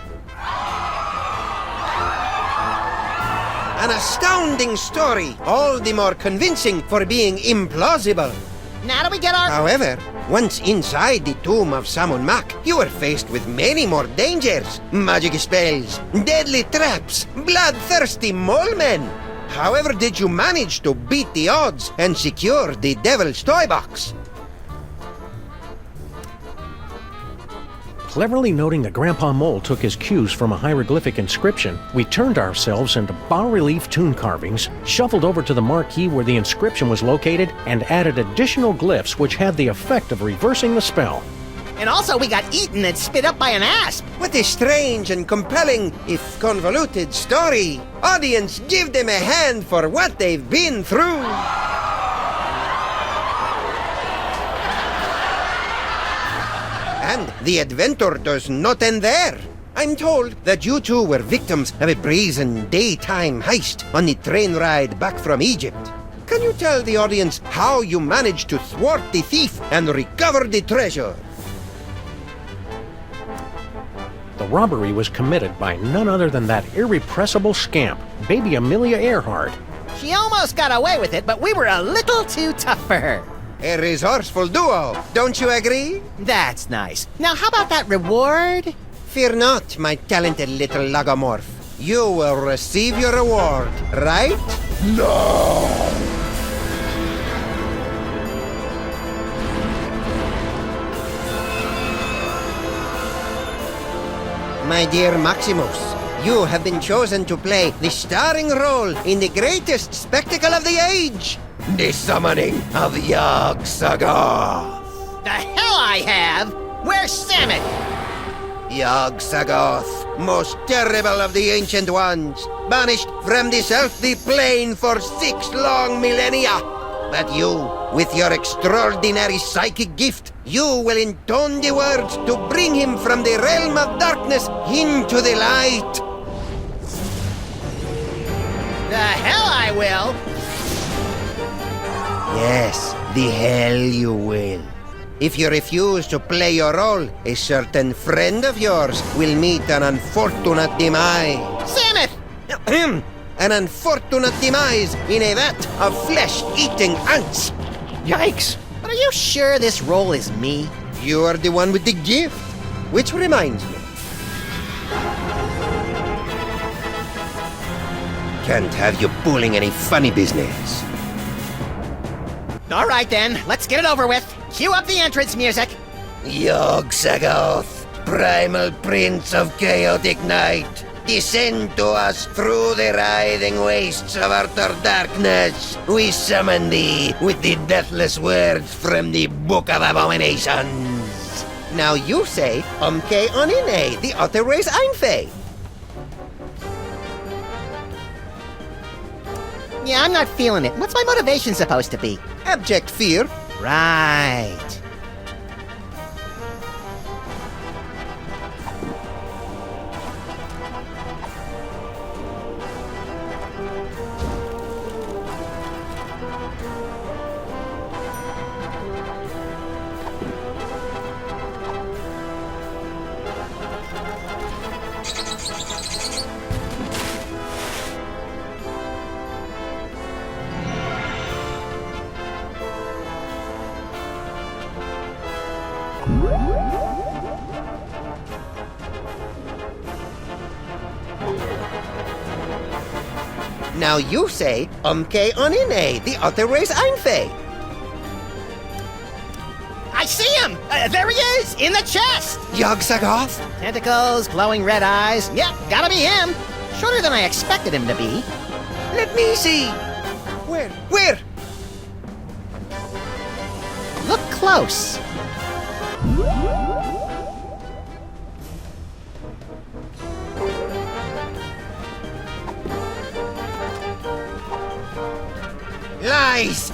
An astounding story, all the more convincing for being implausible. Now do we get our... However, once inside the tomb of Sammun-Mak, you were faced with many more dangers. Magic spells, deadly traps, bloodthirsty mole men. However did you manage to beat the odds and secure the Devil's Toy Box? Cleverly noting that Grandpa Mole took his cues from a hieroglyphic inscription, we turned ourselves into bas-relief tomb carvings, shuffled over to the marquee where the inscription was located, and added additional glyphs which had the effect of reversing the spell. And also we got eaten and spit up by an asp. What a strange and compelling, if convoluted, story. Audience, give them a hand for what they've been through. And the adventure does not end there. I'm told that you two were victims of a brazen daytime heist on the train ride back from Egypt. Can you tell the audience how you managed to thwart the thief and recover the treasure? The robbery was committed by none other than that irrepressible scamp, baby Amelia Earhart. She almost got away with it, but we were a little too tough for her. A resourceful duo, don't you agree? That's nice. Now how about that reward? Fear not, my talented little logomorph. You will receive your reward, right? No! My dear Maximus, you have been chosen to play the starring role in the greatest spectacle of the age, the summoning of Yog-Sothoth. The hell I have! Where's Sammun? Yog-Sothoth, most terrible of the ancient ones, banished from this earthly plane for 6 long millennia. But you, with your extraordinary psychic gift, you will intone the words to bring him from the realm of darkness into the light. The hell I will! Yes, the hell you will. If you refuse to play your role, a certain friend of yours will meet an unfortunate demise. Samus! An unfortunate demise in a vat of flesh-eating ants. Yikes. But are you sure this role is me? You are the one with the gift. Which reminds me. Can't have you pulling any funny business. All right then, let's get it over with. Cue up the entrance music. Yog-Sagoth, primal prince of chaotic night, descend to us through the writhing wastes of utter darkness. We summon thee with the deathless words from the Book of Abominations. Now you say, Umke Onine, the utter race Einfei. Yeah, I'm not feeling it. What's my motivation supposed to be? Abject fear. Right. Now you say, Umke Onine, the utter race Einfei. I see him! There he is, in the chest! Yog-Sagoth? Tentacles, glowing red eyes. Yep, gotta be him. Shorter than I expected him to be. Let me see. Where? Look close. Lies!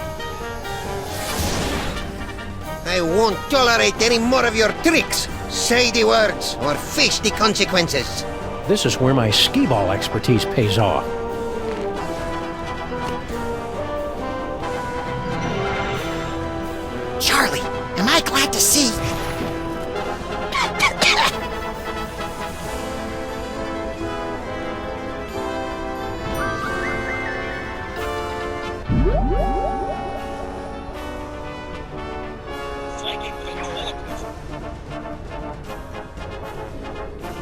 I won't tolerate any more of your tricks. Say the words or face the consequences. This is where my skee-ball expertise pays off. Charlie, am I glad to see?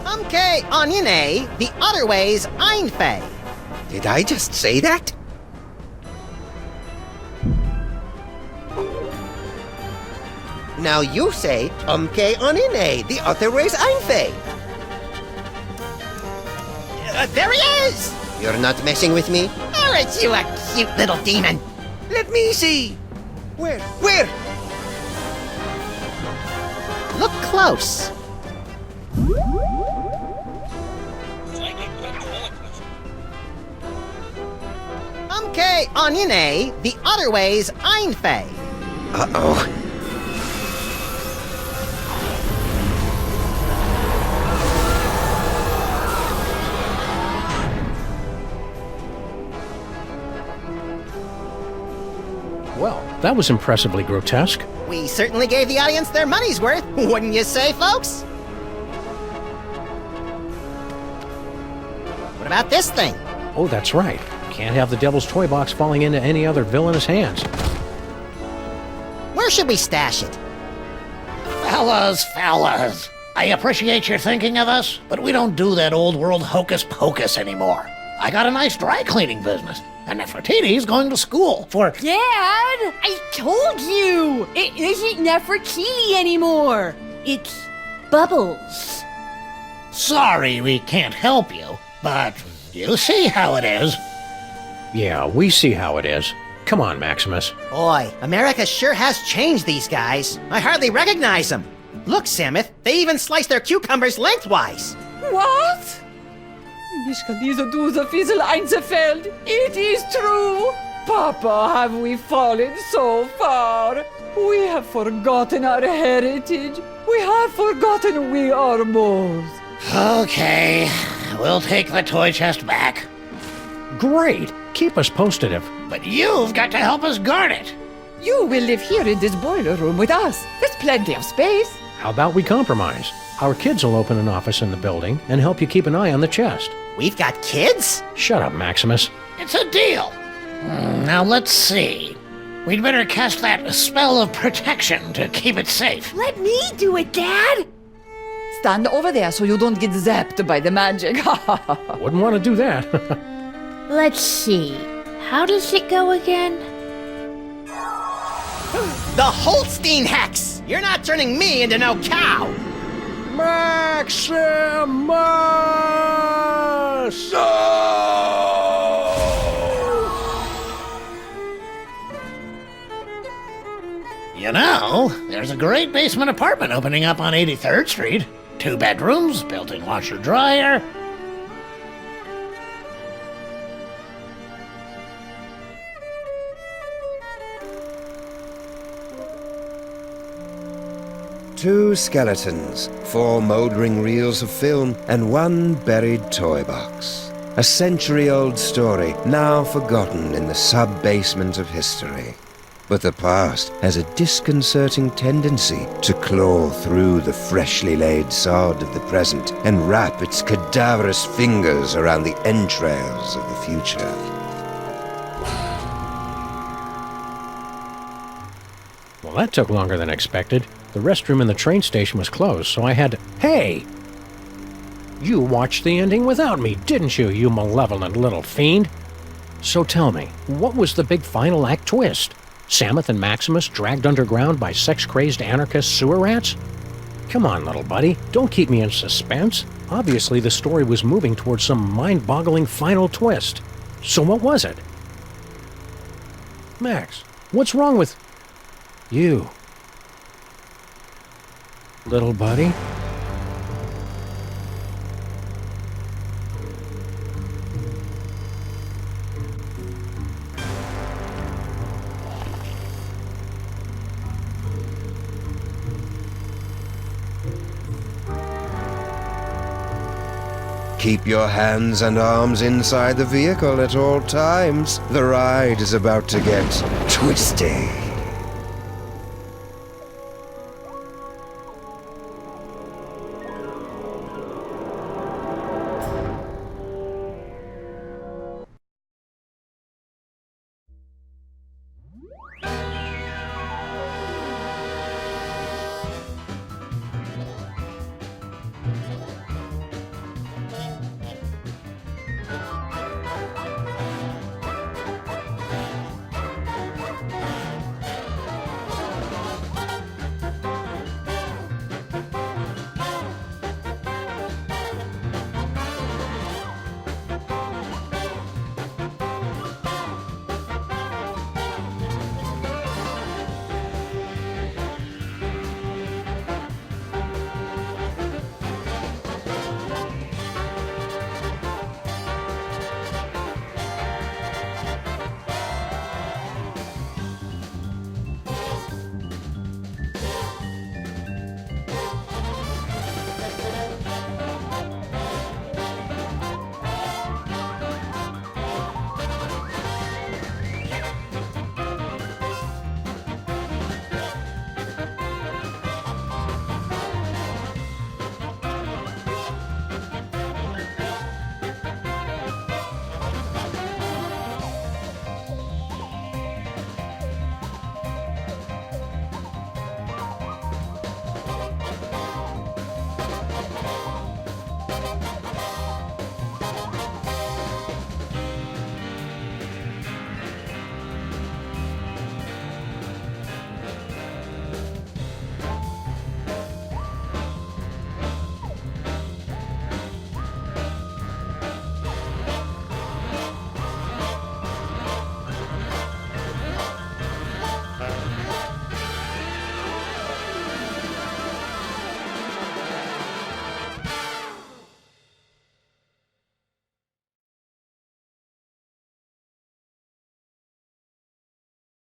Umke Onine, the other ways Einfei. Did I just say that? Now you say, Umke Onine, the other ways Einfei. There he is! You're not messing with me? Aren't you a cute little demon? Let me see. Where? Look close. Umke Onine, the other ways Einfei. Uh-oh. Well, that was impressively grotesque. We certainly gave the audience their money's worth, wouldn't you say, folks? What about this thing? Oh, that's right. Can't have the Devil's Toy Box falling into any other villainous hands. Where should we stash it? Fellas. I appreciate your thinking of us, but we don't do that old world hocus pocus anymore. I got a nice dry cleaning business, and Nefertiti's going to school for... Dad, I told you! It isn't Nefertiti anymore. It's Bubbles. Sorry we can't help you, but you see how it is. Yeah, we see how it is. Come on, Maximus. Boy, America sure has changed these guys. I hardly recognize them. Look, Samuth, they even slice their cucumbers lengthwise. What? Ich kann diese Dose Fiesel einzelfeld. It is true. Papa, have we fallen so far? We have forgotten our heritage. We have forgotten we are moles. Okay, we'll take the toy chest back. Great. Keep us posted if... But you've got to help us guard it. You will live here in this boiler room with us. There's plenty of space. How about we compromise? Our kids will open an office in the building and help you keep an eye on the chest. We've got kids? Shut up, Maximus. It's a deal. Now let's see. We'd better cast that spell of protection to keep it safe. Let me do it, Dad! Stand over there so you don't get zapped by the magic. Wouldn't want to do that. Let's see. How does it go again? The Holstein Hex! You're not turning me into no cow! Maximus! You know, there's a great basement apartment opening up on 83rd Street. 2 bedrooms, built-in washer-dryer. Two skeletons, 4 mouldering reels of film, and 1 buried toy box. A century-old story, now forgotten in the sub-basement of history. But the past has a disconcerting tendency to claw through the freshly laid sod of the present and wrap its cadaverous fingers around the entrails of the future. Well, that took longer than expected. The restroom in the train station was closed, so I had to... Hey! You watched the ending without me, didn't you, you malevolent little fiend? So tell me, what was the big final act twist? Samuth and Maximus dragged underground by sex-crazed anarchist sewer rats? Come on, little buddy, don't keep me in suspense. Obviously, the story was moving towards some mind-boggling final twist. So what was it? Max, what's wrong with... you? Little buddy? Keep your hands and arms inside the vehicle at all times. The ride is about to get twisty.